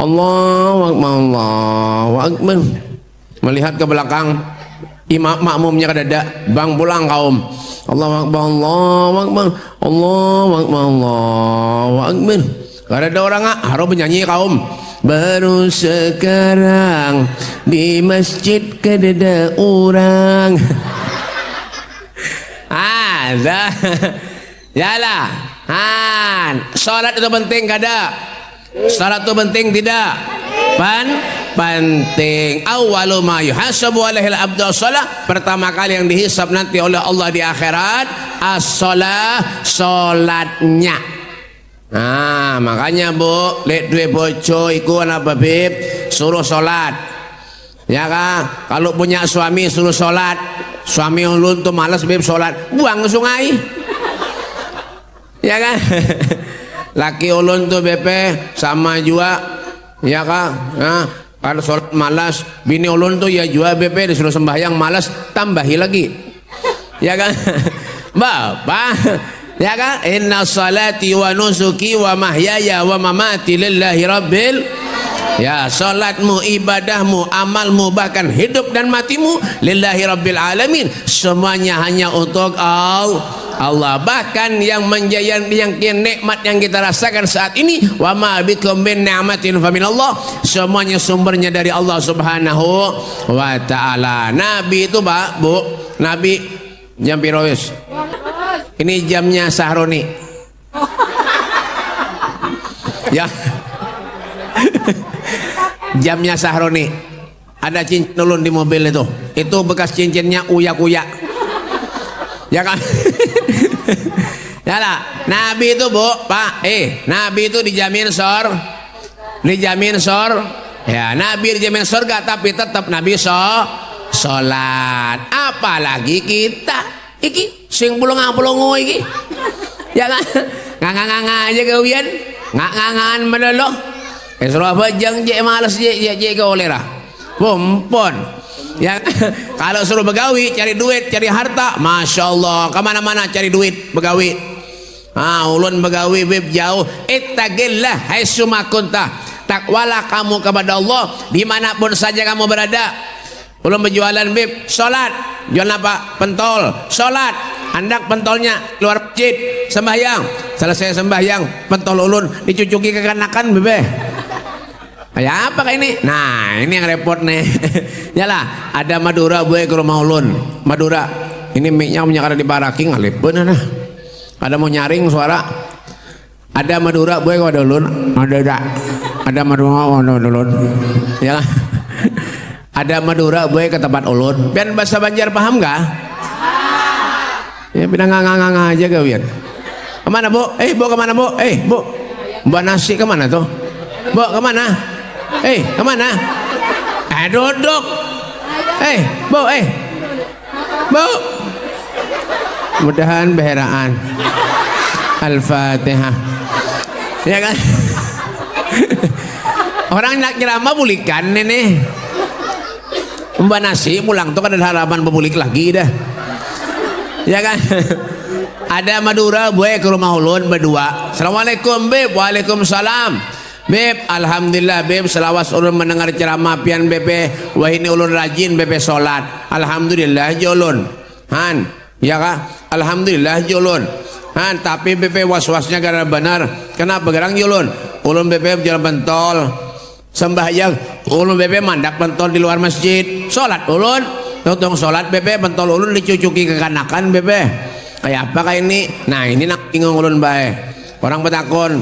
[SPEAKER 6] Allahu Akbar, Allahu Akbar. Melihat ke belakang, imam makmumnya ke dada, bang pulang kaum. Allahu Akbar, Allahu Akbar, Allahu Akbar, Allahu Akbar. Gak ada orang harus menyanyi kaum. Baru sekarang di masjid kedada orang. Dah. Yalah. Salat itu penting kada? Salat itu penting tidak? Penting. Awwalu ma yuhasabu alaihil abdu shalah. Pertama kali yang dihisab nanti oleh Allah di akhirat as-shalah, salatnya. Nah, makanya Bu, lek duwe bojo iku apa Beb? Suruh salat. Ya kan? Kalau punya suami suruh salat. Suami ulun tuh malas Beb salat, buang ke sungai. Ya kan? Laki ulun tuh Beb sama juga. Ya kan? Nah, kalau salat malas, bini ulun tuh ya juga Beb disuruh sembahyang malas, tambahi lagi. Ya kan? Bapak, ya kan? Inna salati wa nusuki wa mahyaya wa mamati lillahi rabbil. Ya, salatmu, ibadahmu, amalmu, bahkan hidup dan matimu lillahi rabbil alamin, semuanya hanya untuk Allah. Bahkan yang menjadi yang nikmat yang kita rasakan saat ini, wa ma bikum min ni'matin fa minallah, semuanya sumbernya dari Allah Subhanahu wa taala. Nabi itu Pak, Bu, Nabi jam piro wis? Ini jamnya Sahroni. Ya. Jamnya Sahroni. Ada cincin ulun di mobil itu. Itu bekas cincinnya uyak-uyak. Ya kan? Ya lah. Nabi itu Bu, Pak, Nabi itu dijamin dijamin ya, Nabi dijamin surga, tapi tetap Nabi sholat. Apalagi kita iki sing pulung-pulung iki. Ya kan? Nganga-nganga aja gawian. Ngangangan meloloh. Suruh apa jang je malas je ke olera. Pompon. Ya, kalau suruh begawi, cari duit, cari harta, masya Allah, kemana-mana cari duit, begawi. Ulun begawi Beb jauh. Ittaqillah haitsuma kunta. Takwalah kamu kepada Allah dimanapun saja kamu berada. Ulun berjualan Beb, salat. Jual apa? Pentol. Salat. Hendak pentolnya keluar masjid, sembahyang. Selesai sembahyang, pentol ulun dicucuki kekanakan Bebe. Kayak apa kayak ini? Nah, ini yang repot nih. Yalah, ada Madura gue ke rumah ulun. Madura. Ini mic-nya punya kada diparaki ngalip bener nah. Ada mau nyaring suara. Ada Madura gue ke ulun. Ada Madura ulun. Yalah. Ada Madura gue ke tempat ulun. Biar bahasa Banjar paham gak? Ya pindah nganga aja gawian. Kemana Bu? Bu kemana Bu? Bu. Mbak nasi kemana tuh? Bu kemana? Kemana? Duduk. Bu, Bu. Mudahan beheraan. Al-Fatihah. Ya kan? Orang nak ceramah bulikan nih. Mbak nasi pulang tuh kan ada harapan pemulik lagi dah. Ya kan? Ada Madura gue ke rumah ulun berdua. Assalamualaikum Beb. Waalaikumsalam. Beb, alhamdulillah Beb, selawas ulun mendengar ceramah pian Bebe. Wah ini ulun rajin Bebe sholat. Alhamdulillah jolun. Ya kah? Alhamdulillah jolun. Tapi Bebe was-wasnya karena benar. Kenapa gerang jolun? Ulun Bebe jalan pentol. Sembahyang, ulun Bebe mandak pentol di luar masjid. Sholat ulun. Totong sholat Bebe, pentol ulun dicucuki kekanakan Bebe. Kayak apa kayak ini? Nah ini nak bingung ulun bae. Orang betakon,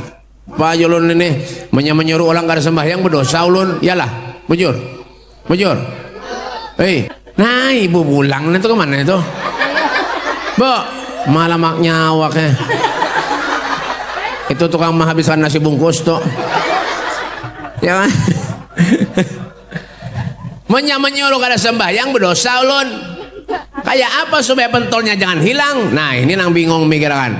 [SPEAKER 6] Pak ulun ini menyuruh orang kada sembahyang berdosa ulun. Yalah, bujur. Nah ibu pulang itu kemana itu? Bu, malah mak nyawaknya. Itu tukang menghabiskan nasi bungkus tuh. Ya kan? Menyuruh kada sembahyang berdosa ulun. Kayak apa supaya pentolnya jangan hilang? Nah ini nang bingung mikirkan.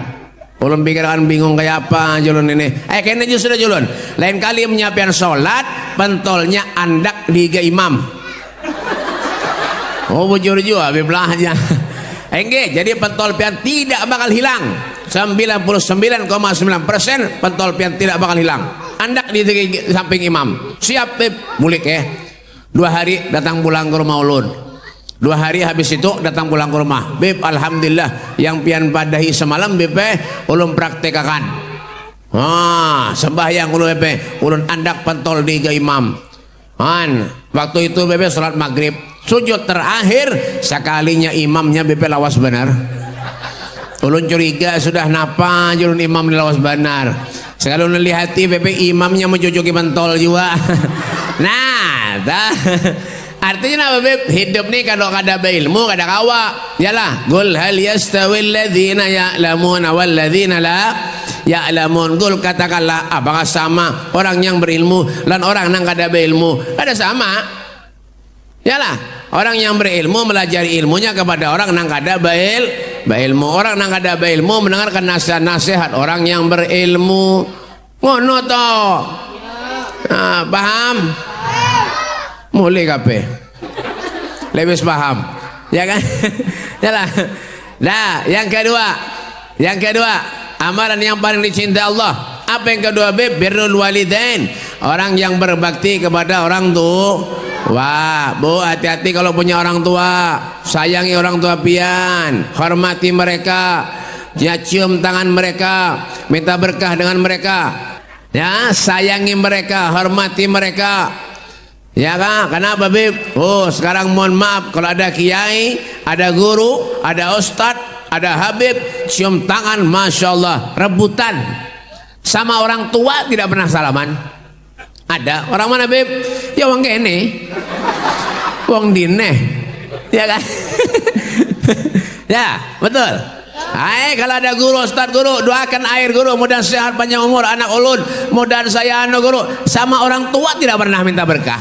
[SPEAKER 6] Ulun pikirkan bingung kayak apa julun ini. Kayaknya justru julun. Lain kali menyiapkan sholat, pentolnya andak di imam. Oh bujur juga Habib lah aja. Enggak, jadi pentol pian tidak bakal hilang. 99,9% pentol pian tidak bakal hilang. Anda di samping imam. Siap Beb, mulik ya. 2 hari datang pulang ke rumah ulun. 2 hari habis itu datang pulang ke rumah. Beb, alhamdulillah yang pian padahi semalam Beb ulun praktekakan. Sembahyang ulun Beb, ulun andak pentol di imam. Waktu itu Beb salat maghrib, sujud terakhir sekalinya imamnya Beb lawas benar. Ulun curiga sudah napa ulun imam lawas benar. Sekali ulun lihati Beb imamnya mencucuki pentol juga. Nah, artinya apa Beb? Hidup nih kalau kada ilmu kada kawa. Yalah, qul hal yastawil ladzina ya'lamuna wal ladzina la ya'lamun. Qul katakanlah apakah sama orang yang berilmu dan orang yang kada berilmu? Kada sama. Yalah, orang yang berilmu melajari ilmunya kepada orang yang kada berilmu. Orang yang kada berilmu mendengarkan nasihat orang yang berilmu. Ngono to. Paham? Mulai kape lebih paham ya kan. Yalah. Nah yang kedua amalan yang paling dicintai Allah. Apa yang kedua Beb? Birrul walidain, orang yang berbakti kepada orang tua. Wah Bu, hati-hati kalau punya orang tua. Sayangi orang tua pian, hormati mereka, ya, cium tangan mereka, minta berkah dengan mereka, ya, sayangi mereka, hormati mereka. Ya kan? Kenapa Beb? Oh sekarang mohon maaf kalau ada kiai, ada guru, ada ustadz, ada habib, cium tangan, masya Allah, rebutan. Sama orang tua tidak pernah salaman. Ada orang mana Beb? Ya wong kene, wong dine, ya kan? Ya betul. Kalau ada guru, ustadz guru, doakan air guru, mudah sehat panjang umur anak ulun, mudah saya anu guru. Sama orang tua tidak pernah minta berkah.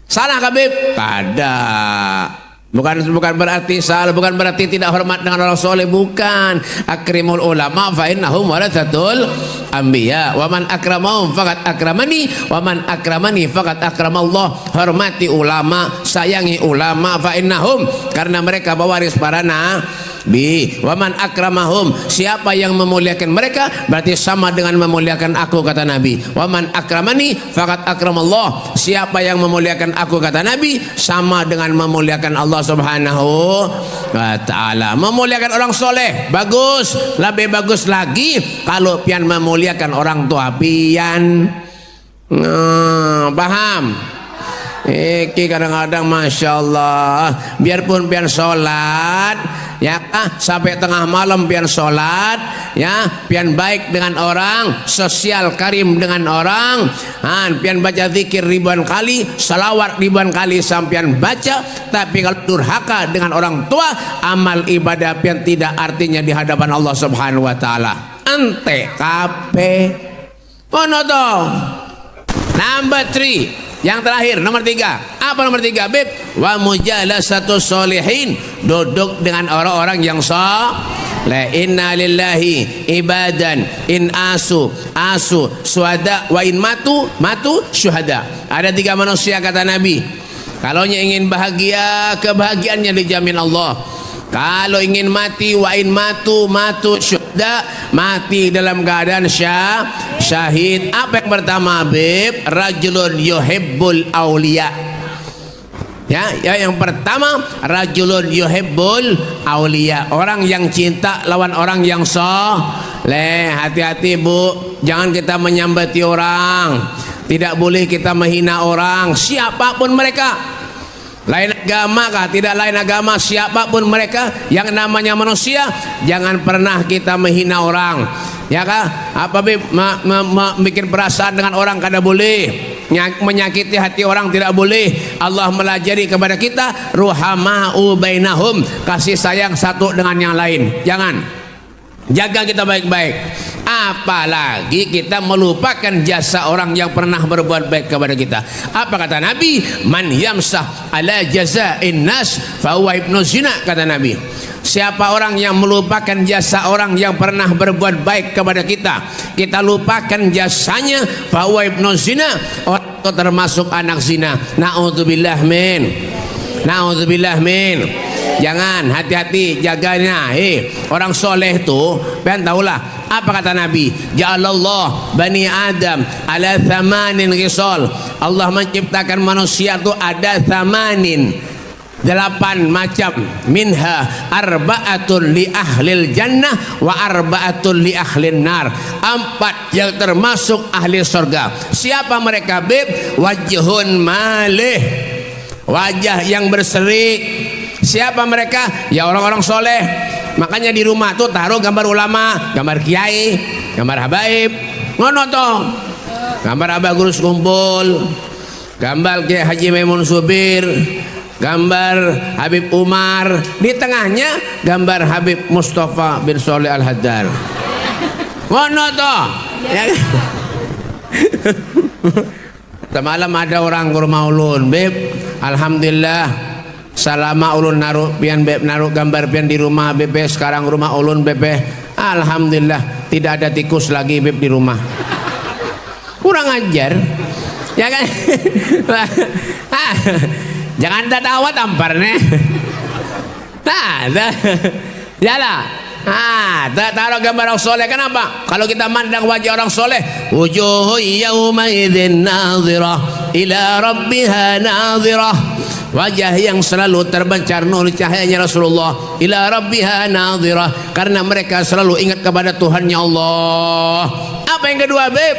[SPEAKER 6] Salah Habib? Kada. Bukan berarti salah, bukan berarti tidak hormat dengan orang soleh, bukan. Akrimul ulama fa innahum waratsatul anbiya. Wa man akramahum faqad akramani, wa man akramani faqad akramallah. Hormati ulama, sayangi ulama fa innahum, karena mereka pewaris para nabi. Wa man akramahum, siapa yang memuliakan mereka berarti sama dengan memuliakan aku, kata Nabi. Wa man akramani faqad akramallah, siapa yang memuliakan aku, kata Nabi, sama dengan memuliakan Allah Subhanahu wa ta'ala. Memuliakan orang soleh bagus, lebih bagus lagi kalau pian memuliakan orang tua pian. Paham? Iki kadang-kadang masya Allah, biarpun pian sholat, ya sampai tengah malam pian sholat, ya pian baik dengan orang, sosial karim dengan orang, pian baca zikir ribuan kali, salawat ribuan kali sampian baca, tapi kalau durhaka dengan orang tua, amal ibadah pian tidak artinya di hadapan Allah Subhanahu wa taala. Ente kape. Ono to. Number 3. Yang terakhir, nomor 3. Apa nomor 3 Beb? Wa mujalasatu sholihin, duduk dengan orang-orang yang saleh. Inna lillahi ibadan in asu suhada wa in matu syuhada. Ada 3 manusia kata Nabi, kalau ingin bahagia, kebahagiaannya dijamin Allah. Kalau ingin mati, wa in matu syuhada, mati dalam keadaan syahid. Apa yang pertama Beb? Rajulun yuhibbul awliya. Ya, yang pertama rajulun yuhibbul awliya, orang yang cinta lawan orang yang soleh. Hati-hati Bu, jangan kita menyambati orang, tidak boleh kita menghina orang, siapapun mereka. Lain agama kah, tidak lain agama, siapapun mereka, yang namanya manusia, jangan pernah kita menghina orang, ya kah? Apa bikin perasaan dengan orang kada boleh, menyakiti hati orang tidak boleh. Allah melajari kepada kita ruhama'u bainahum, kasih sayang satu dengan yang lain. Jangan, jaga kita baik-baik. Apalagi kita melupakan jasa orang yang pernah berbuat baik kepada kita. Apa kata Nabi? Man yamsah ala jaza'in nas fa huwa ibnu zina, kata Nabi. Siapa orang yang melupakan jasa orang yang pernah berbuat baik kepada kita, kita lupakan jasanya, fa huwa ibnu zina, orang itu termasuk anak zina. Na'udzubillah min. Nauzubillah min. Jangan, hati-hati, jaganya. Orang soleh tuh, pengen tahulah apa kata Nabi? Ja'alallah bani Adam ala thamanin ghisal. Allah menciptakan manusia tuh ada thamanin, 8 macam. Minha arba'atun li ahlil jannah wa arba'atun li ahlin nar. 4 yang termasuk ahli surga. Siapa mereka, Bib? Wajhun malih, wajah yang berseri. Siapa mereka? Ya orang-orang soleh. Makanya di rumah tuh taruh gambar ulama, gambar kiai, gambar habaib, ngono toh. Gambar Abah Gurus kumpul, gambar Kiai Haji Maimun Subir, gambar Habib Umar, di tengahnya gambar Habib Mustafa bin Soleh Al-Haddad. Ngono toh. Ya. Semalam ada orang ke rumah ulun, Beb. Alhamdulillah. Salama ulun naruh pian beb, naruh gambar pian di rumah bebe. Sekarang rumah ulun bebe, alhamdulillah tidak ada tikus lagi beb di rumah. Kurang ajar, ya kan? Jangan tatawa tamparnya. Nah, jalan. Taruh gambar orang soleh. Kenapa? Kalau kita mandang wajah orang soleh, wujuhu yawma idzin nadhirah ila rabbiha nadhirah. Wajah yang selalu terbencar nur cahayanya Rasulullah, ila rabbiha nadhirah, karena mereka selalu ingat kepada Tuhannya Allah. Apa yang kedua, Beb?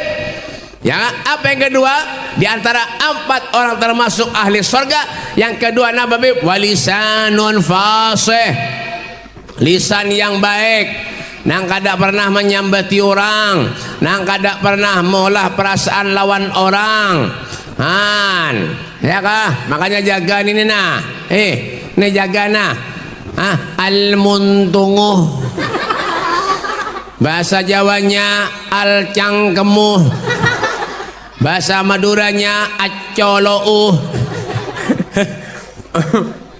[SPEAKER 6] Ya, apa yang kedua? Di antara 4 orang termasuk ahli surga, yang kedua apa, Beb? Walisanun fasih, lisan yang baik, nang kada pernah menyambati orang, nang kada pernah mengolah perasaan lawan orang. Ya kah? Makanya jaga ini nah. Ini jaga nah. Al-muntunguh. Bahasa Jawanya al-cangkemuh. Bahasa Maduranya acolou.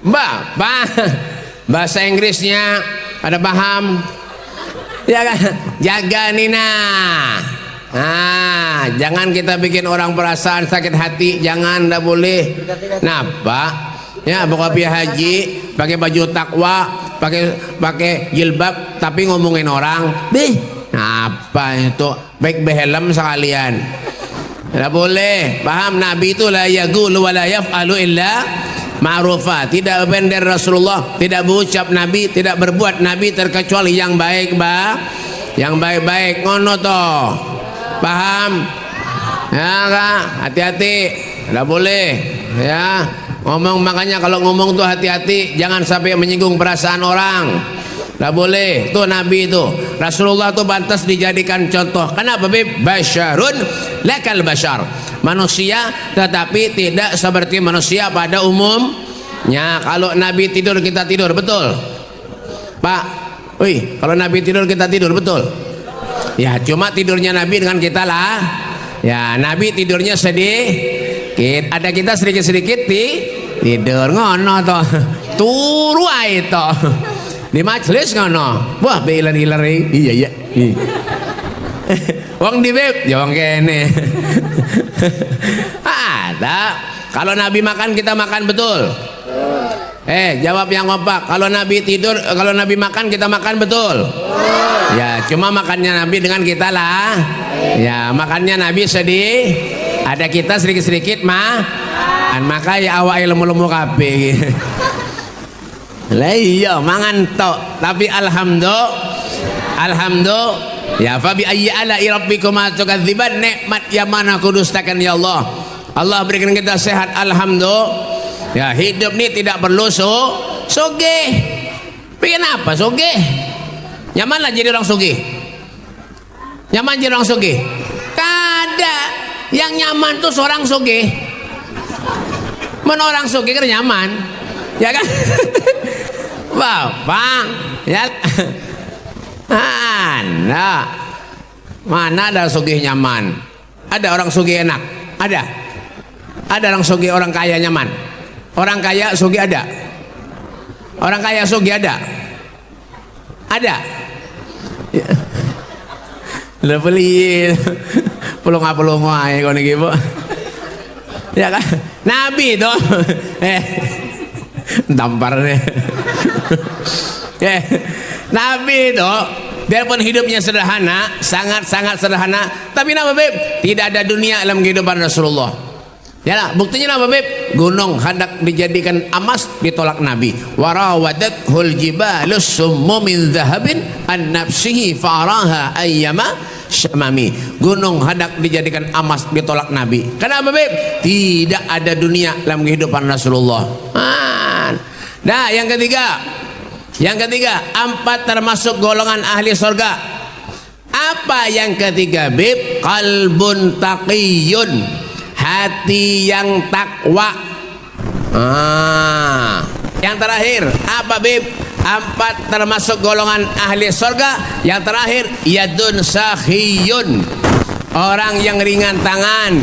[SPEAKER 6] Bapak. Bahasa Inggrisnya ada paham? Ya kan? Jaga nih nah. Jangan kita bikin orang perasaan sakit hati, jangan, ndak boleh. Nah, Pak, ya bawa piah haji, pakai baju takwa, pakai jilbab, tapi ngomongin orang, apa itu? Baik behelm sekalian. Ndak boleh. Paham? Nabi itu la yaqulu wa la yaf'alu illa ma'rufa. Tidak berbeda Rasulullah, tidak berucap Nabi, tidak berbuat Nabi terkecuali yang baik, yang baik-baik. Ngono toh. Paham? Ya kak, hati-hati, tidak boleh ya ngomong. Makanya kalau ngomong tuh hati-hati, jangan sampai menyinggung perasaan orang. Tidak boleh. Tuh Nabi itu, Rasulullah tuh pantas dijadikan contoh. Kenapa, Bib? Basyarun lakal basyar, manusia tetapi tidak seperti manusia pada umumnya. Kalau Nabi tidur kita tidur, betul Pak? Wih, kalau Nabi tidur kita tidur, betul? Ya cuma tidurnya Nabi dengan kita lah. Ya Nabi tidurnya sedikit, ada kita sedikit-sedikit tidur ngono toh. Turu ae toh. Di majelis ngono. Wah beiler-iler. Iya. Wong di beb, ya wong kene. Ada. Kalau Nabi makan kita makan, betul? Jawab yang kompak. Kalau Nabi tidur, kalau Nabi makan kita makan, betul? Ya, cuma makannya Nabi dengan kita lah. Ya, makannya Nabi sedih, ada kita sedikit-sedikit maka ya awak lemu-lemu kabeh. Lah iya mangan tok, tapi alhamdulillah ya fa bi ayyi ala rabbikuma tukadziban, nikmat yang mana kudustakan ya Allah. Allah berikan kita sehat, alhamdulillah. Ya hidup ini tidak perlu sugih. Pengen apa sugih? Nyaman lah jadi orang sugih. Nyaman jadi orang sugih. Kada. Yang nyaman tuh seorang sugih. Men orang sugih kan nyaman. Ya kan? Bapak, ya. Mana ada sugih nyaman? Ada orang sugih enak? Ada. Ada orang sugih, orang kaya nyaman. Orang kaya sugih ada. Orang kaya sugih ada. Ada. Ya. Lah beli pelongo-pelongo ae kono iki, Bu. Ya kan? Nabi itu. Tamparnya. Nabi itu biarpun hidupnya sederhana, sangat-sangat sederhana, tapi apa Beb? Tidak ada dunia dalam kehidupan Rasulullah. Ya lah, buktinya apa Beb? Gunung hendak dijadikan emas ditolak Nabi. Warawadathul jibalus summu min dhahabin an nafsihi faraha ayyama syamami. Gunung hendak dijadikan emas ditolak Nabi. Kenapa Beb? Tidak ada dunia dalam kehidupan Rasulullah. Nah, yang ketiga, empat termasuk golongan ahli surga. Apa yang ketiga Beb? Qalbun taqiyun, hati yang takwa. Yang terakhir apa Beb? Empat termasuk golongan ahli surga. Yang terakhir yadun sakhiyun, orang yang ringan tangan,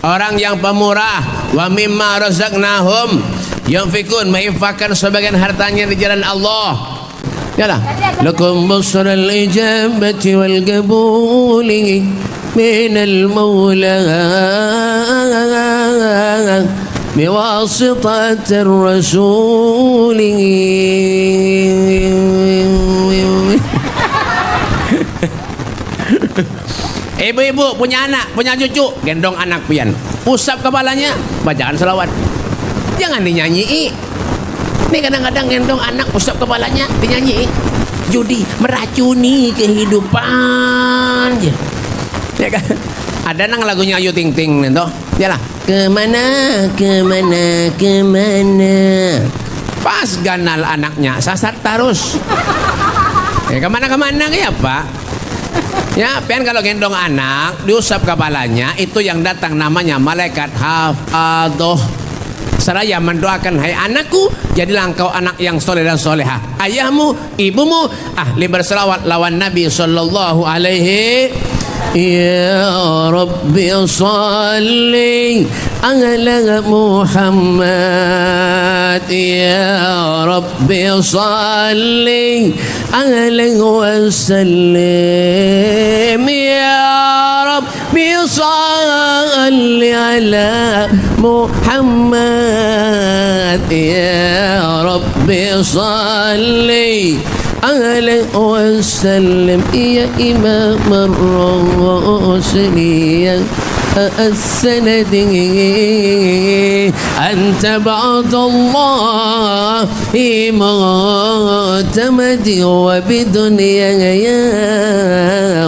[SPEAKER 6] orang yang pemurah. Wa mimma razaqnahum yunfikun, menginfakkan sebagian hartanya di jalan Allah. Yalah, lakum busral ijabati wal qabuli minal maula biwasitatir rasuli. Ibu-ibu punya anak, punya cucu, gendong anak pian, usap kepalanya, bacaan selawat. Jangan dinyanyi. Ini kadang-kadang gendong anak, usap kepalanya, dinyanyi. Judi meracuni kehidupan. Ya kan? Ada nang lagunya Ayu Ting Ting nih toh. Yalah, kemana, kemana, kemana. Pas ganal anaknya, sasar terus. Kemana-kemana ya Pak. Ya, pian kalau gendong anak, diusap kepalanya, itu yang datang namanya malaikat hafadhoh. Seraya mendoakan, hai anakku, jadilah engkau anak yang soleh dan soleha. Ayahmu, ibumu, ahli berselawat lawan Nabi sallallahu alaihi. Ya Rabbi salli ala Muhammad. Ya Rabbi salli alaihi wasallim. Ya Rabbi salli ala Muhammad. Ya Rabbi salli alaihi wasallam. Ya Imam ar-Rusuli ya as-sanadi anta ba'dallah mu'tamadi wa bidunya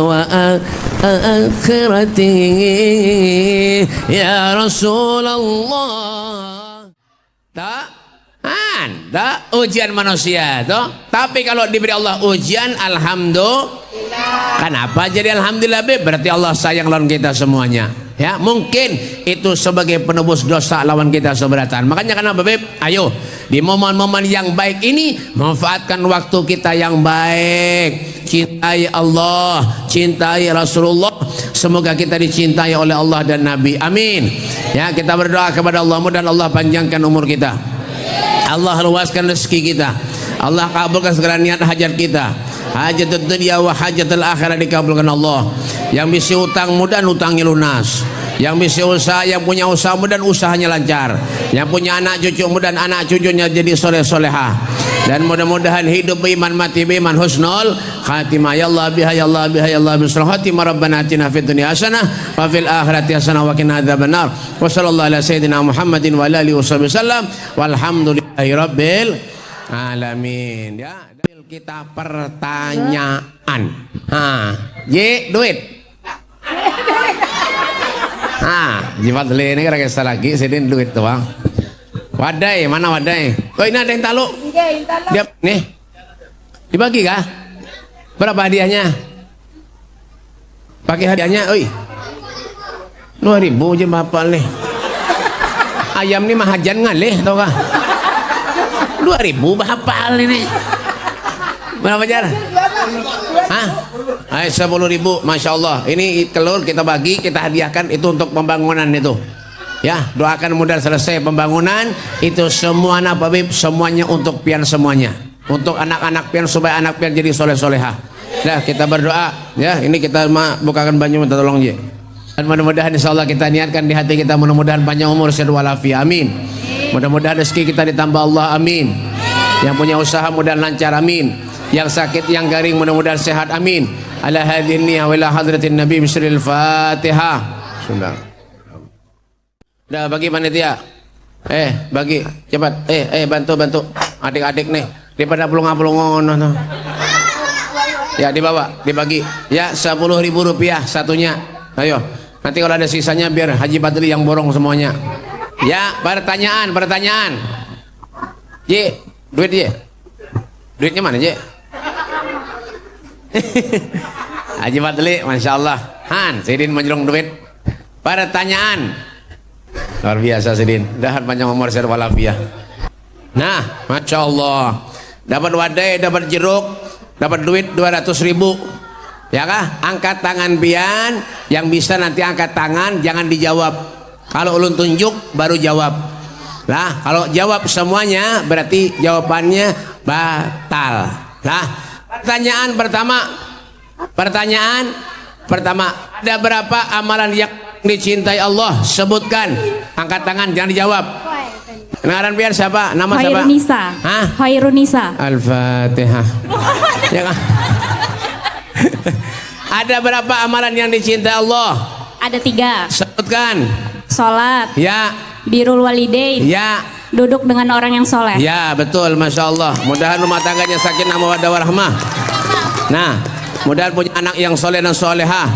[SPEAKER 6] wa akhirati ya Rasulullah. Tak ujian manusia toh. Tapi kalau diberi Allah ujian, alhamdulillah. Kenapa jadi alhamdulillah Beb? Berarti Allah sayang lawan kita semuanya. Ya, mungkin itu sebagai penebus dosa lawan kita seberatan. Makanya kenapa Beb? Ayo, di momen-momen yang baik ini manfaatkan waktu kita yang baik. Cintai Allah, cintai Rasulullah. Semoga kita dicintai oleh Allah dan Nabi. Amin. Ya, kita berdoa kepada Allah, mudah Allah panjangkan umur kita. Allah luaskan rezeki kita. Allah kabulkan segala niat hajat kita. Hajatul dunia wa hajatul akhirat dikabulkan Allah. Yang bisa utang mudah, utangnya lunas. Yang bisa usaha, yang punya usaha mudah, usahanya lancar. Yang punya anak cucu mudah, anak cucunya jadi soleh-solehah. Dan mudah-mudahan hidup beriman, mati beriman, husnul khatimah. Ya Allah biha ya Allah biha ya Allah bismillah khatimah. Rabbana atina fid dunya hasanah wa fil akhirati hasanah wa qina adzabannar. Wa sallallahu ala sayyidina Muhammadin wa ala alihi wasallam. Walhamdulillahi rabbil alamin. Ya, kita pertanyaan. Duit. Jimat beli ini kira-kira lagi sedin duit tuh bang. Wadai, mana wadai? Oh ini ada yang talu. Dia nih dibagi kah? Berapa hadiahnya? Pakai hadiahnya, oi. 2.000 aja bapak leh. Ayam nih mahajan ngalih tau kah? 2.000 bapak ini. Berapa jar? Hah? 10.000, masya Allah. Ini telur kita bagi, kita hadiahkan itu untuk pembangunan itu. Ya, doakan mudah selesai pembangunan itu semua anak Habib, semuanya untuk pian semuanya. Untuk anak-anak pian supaya anak pian jadi soleh-soleha. Nah, kita berdoa ya, ini kita bukakan banyu minta tolong ya. Dan mudah-mudahan insyaallah kita niatkan di hati kita mudah-mudahan panjang umur sehat walafiat. Amin. Mudah-mudahan rezeki kita ditambah Allah, amin. Yang punya usaha mudah lancar, amin. Yang sakit, yang garing mudah-mudahan sehat, amin. Ala hadhihi niyah wa ila hadratin nabi bismillahil fatihah. Sudah. Udah bagi panitia. Bagi cepat. Bantu adik-adik nih. Daripada pelongo-pelongo no. Ya dibawa, dibagi. Ya 10.000 rupiah satunya. Ayo. Nanti kalau ada sisanya biar Haji Badri yang borong semuanya. Ya, pertanyaan. J, duit J. Duitnya mana J? Haji Badri, Masya Allah. Han, Sidin menjelung duit. Pertanyaan. Luar biasa Sidin. Dahan panjang umur sehat walafiat. Nah, Masya Allah. Dapat wadai, dapat jeruk, dapat duit 200.000. Ya kah? Angkat tangan pian, yang bisa nanti angkat tangan jangan dijawab. Kalau ulun tunjuk baru jawab. Nah, kalau jawab semuanya berarti jawabannya batal. Nah, pertanyaan pertama, ada berapa amalan yang dicintai Allah? Sebutkan. Angkat tangan jangan dijawab. Kenalan pian siapa? Nama siapa?
[SPEAKER 7] Hairunisa.
[SPEAKER 6] Hah?
[SPEAKER 7] Hairunisa.
[SPEAKER 6] Al-Fatihah. Ya kan? Ada berapa amalan yang dicintai Allah?
[SPEAKER 7] Ada 3.
[SPEAKER 6] Sebutkan.
[SPEAKER 7] Sholat.
[SPEAKER 6] Ya.
[SPEAKER 7] Birrul walidain.
[SPEAKER 6] Ya.
[SPEAKER 7] Duduk dengan orang yang soleh.
[SPEAKER 6] Ya betul, Masya Allah. Mudahan rumah tangganya sakinah mawaddah warahmah. Nah, mudahan punya anak yang soleh dan solehah.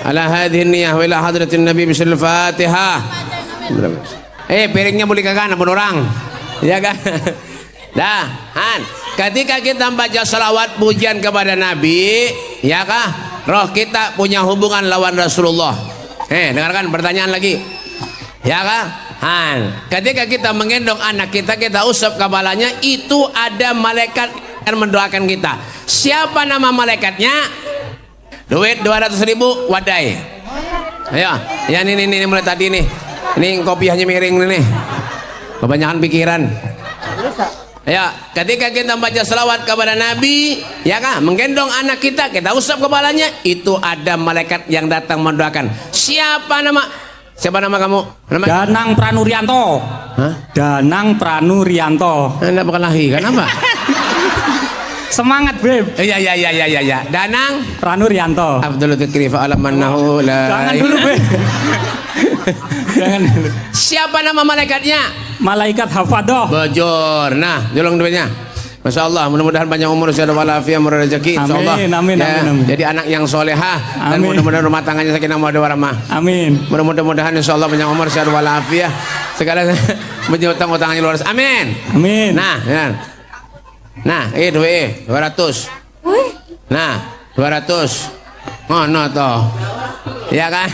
[SPEAKER 6] Ala hadhihi niyah wa ila hadratin nabi bismillahil fatihah. Piringnya boleh kagak namun orang. Ya kan? Dah, Han. Ketika kita baca salawat pujian kepada Nabi, ya kah? Roh kita punya hubungan lawan Rasulullah. Dengarkan pertanyaan lagi. Ya kah? Han. Ketika kita menggendong anak kita, kita usap kepalanya, itu ada malaikat yang mendoakan kita. Siapa nama malaikatnya? Duit 200.000 wadai. Ayo, ya ini mulai tadi nih. Ini kopiahnya miring nih. Kebanyakan pikiran. Ya, ketika kita baca selawat kepada Nabi, ya kah, menggendong anak kita, kita usap kepalanya, itu ada malaikat yang datang mendoakan. Siapa nama kamu? Nama?
[SPEAKER 8] Danang Pranurianto.
[SPEAKER 6] Hah?
[SPEAKER 8] Danang Pranurianto.
[SPEAKER 6] Anda bukan lahi, kenapa?
[SPEAKER 8] Semangat, Beb.
[SPEAKER 6] Ya. Danang
[SPEAKER 8] Pranurianto.
[SPEAKER 6] Abdul Fikri fa'alamannahu la.
[SPEAKER 8] Jangan dulu, Beb. Jangan dulu.
[SPEAKER 6] Siapa nama malaikatnya?
[SPEAKER 8] Malaikat Hafadoh.
[SPEAKER 6] Bojor. Nah, jolong duitnya. Masya Allah, mudah-mudahan panjang umur, sehat walafiat, murah rezeki, insya Allah.
[SPEAKER 8] Amin.
[SPEAKER 6] Jadi anak yang solehah dan mudah-mudahan rumah tangganya sakinah mawaddah warahmah.
[SPEAKER 8] Amin.
[SPEAKER 6] Mudah-mudahan insya Allah panjang umur, sehat walafiat, segala utang-utangnya luar. Amin. Nah, duit 200. Nah, 200. Ngono toh. Ya kan?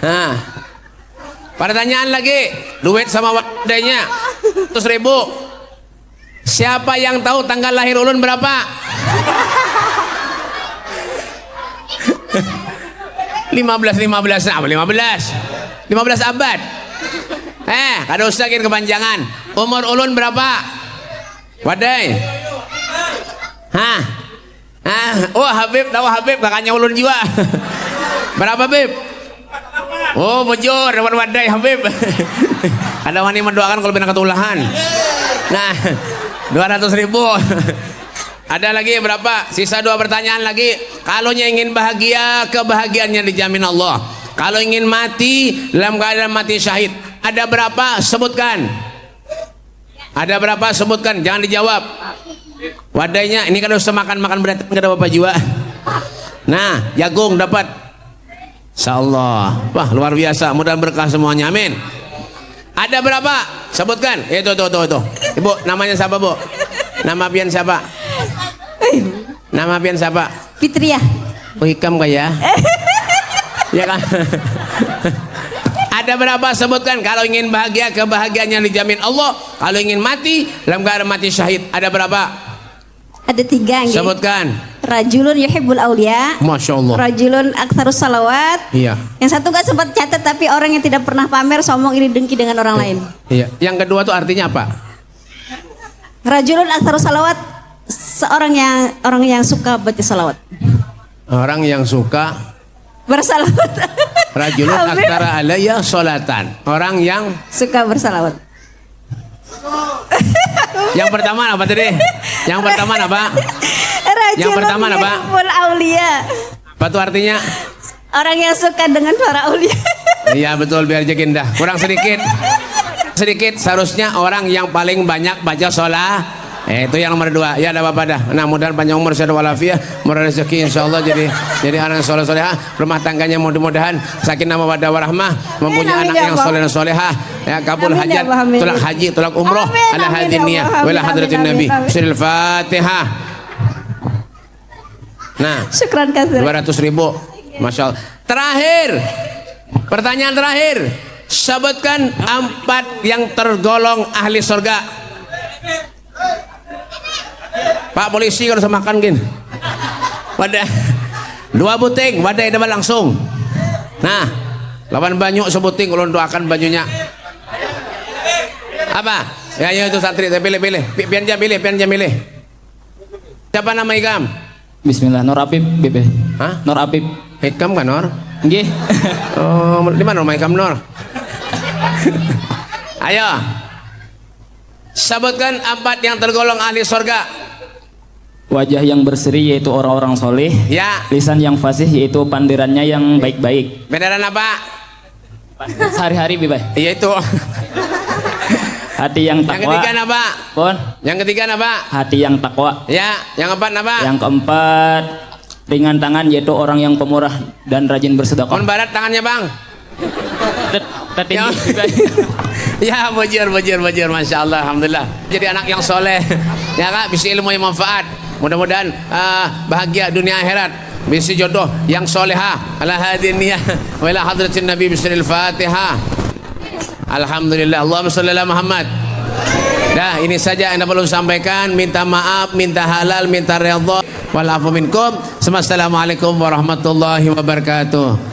[SPEAKER 6] Nah. Pertanyaan lagi, duit sama wadainya 100.000. Siapa yang tahu tanggal lahir ulun berapa? 15 abad. Kada usahakin kepanjangan. Umur ulun berapa? Wadai. Oh Habib, tahu Habib, kakaknya ulun juga. Berapa Habib? Oh bujur, dapat wadai Habib. Ada wani mendoakan kalau benar ketulahan. Nah, 200.000. Ada lagi berapa? Sisa 2 pertanyaan lagi. Kalau ingin bahagia, kebahagiaannya dijamin Allah. Kalau ingin mati, dalam keadaan mati syahid, ada berapa? Sebutkan. Ada berapa? Sebutkan. Jangan dijawab. Wadainya, ini kan usah makan berat, nggak ada apa-apa juga. Nah, jagung dapat. Insyaallah. Wah, luar biasa. Mudah berkah semuanya. Amin. Ada berapa? Sebutkan. Itu. Ibu, namanya siapa, Bu? Nama pian siapa? Nama pian siapa?
[SPEAKER 7] Fitria.
[SPEAKER 6] Oh, hikam kaya. Ya kan? Ada berapa? Sebutkan. Kalau ingin bahagia, kebahagiaannya dijamin Allah. Kalau ingin mati, dalam keadaan mati syahid, ada berapa?
[SPEAKER 7] Ada 3.
[SPEAKER 6] Sebutkan.
[SPEAKER 7] Rajulun yuhibbul aulia.
[SPEAKER 6] Masya Allah.
[SPEAKER 7] Rajulun aktsarus salawat.
[SPEAKER 6] Iya.
[SPEAKER 7] Yang satu gak sempat catat, tapi orang yang tidak pernah pamer, sombong, iri dengki dengan orang lain.
[SPEAKER 6] Iya. Yang kedua tuh artinya apa?
[SPEAKER 7] Rajulun aktsarus salawat, orang yang suka baca salawat.
[SPEAKER 6] Orang yang suka
[SPEAKER 7] Bersalawat.
[SPEAKER 6] rajulun aktsara alayya sholatan. Orang yang
[SPEAKER 7] suka bersalawat.
[SPEAKER 6] Yang pertama apa tadi? Yang pertama apa?
[SPEAKER 7] Raja
[SPEAKER 6] Yang pertama apa?
[SPEAKER 7] menghibur aulia.
[SPEAKER 6] Apa tuh artinya?
[SPEAKER 7] Orang yang suka dengan para aulia.
[SPEAKER 6] Iya betul, biar jadi indah. Kurang sedikit. Sedikit seharusnya orang yang paling banyak baca sholat. Itu yang nomor 2. Ya ada apa dah. Nah mudah-mudahan panjang umur sehat walafiat, murah rezeki insyaallah jadi anak yang soleh solehah, rumah tangganya mudah-mudahan sakinah mawaddah warahmah, mempunyai anak yang soleh dan solehah, ya kabul
[SPEAKER 7] Amin ya
[SPEAKER 6] hajat,
[SPEAKER 7] Allah, amin.
[SPEAKER 6] tulak haji, tulak umroh,
[SPEAKER 7] Amin,
[SPEAKER 6] ala
[SPEAKER 7] amin
[SPEAKER 6] hadin
[SPEAKER 7] ya
[SPEAKER 6] niyah,
[SPEAKER 7] Allah,
[SPEAKER 6] wala
[SPEAKER 7] amin,
[SPEAKER 6] hadratin
[SPEAKER 7] amin,
[SPEAKER 6] nabi.
[SPEAKER 7] amin.
[SPEAKER 6] Suril Fatihah. Nah,
[SPEAKER 7] Syukran kasih.
[SPEAKER 6] 200.000. Masya Allah. Terakhir, pertanyaan terakhir. Sebutkan 4 yang tergolong ahli surga. Pak polisi kalau sama makan gini. Wadah 2 buting, wadah ada langsung. Nah, lawan banyu sebuting kalau doakan bajunya. Apa? Ya itu santri, pilih. Pian jam pilih. Siapa nama Ikam?
[SPEAKER 8] Bismillah. Nur Apip, Bebe.
[SPEAKER 6] Hah?
[SPEAKER 8] Nur Apip.
[SPEAKER 6] Ikam kan Nor?
[SPEAKER 8] Nggih.
[SPEAKER 6] Oh, di mana rumah Ikam Nor? Ayo. Sebutkan 4 yang tergolong ahli surga.
[SPEAKER 8] Wajah yang berseri yaitu orang-orang soleh.
[SPEAKER 6] Ya.
[SPEAKER 8] Lisan yang fasih yaitu pandirannya yang baik-baik.
[SPEAKER 6] Beneran apa?
[SPEAKER 8] Sehari-hari Bebe.
[SPEAKER 6] Iya itu.
[SPEAKER 8] Hati yang
[SPEAKER 6] Yang
[SPEAKER 8] takwa.
[SPEAKER 6] ketiga apa?
[SPEAKER 8] Pon.
[SPEAKER 6] Yang ketiga apa?
[SPEAKER 8] Hati yang takwa.
[SPEAKER 6] Ya. Yang keempat apa?
[SPEAKER 8] Yang keempat, ringan tangan yaitu orang yang pemurah dan rajin bersedekah.
[SPEAKER 6] Kon barat tangannya bang.
[SPEAKER 8] Tertinggi.
[SPEAKER 6] Ya bujur, masya Allah, alhamdulillah. Jadi anak yang soleh, ya kak, bisa ilmu yang manfaat. Mudah-mudahan bahagia dunia akhirat. Bisa jodoh yang soleha. Ala hadiniyah, wa ila hadratin Nabi bismillahil Fatihah. Alhamdulillah. Allahumma sholli ala Muhammad. Dah, ini saja yang perlu sampaikan. Minta maaf, minta halal, minta redha. Wal afu minkum. Assalamualaikum warahmatullahi wabarakatuh.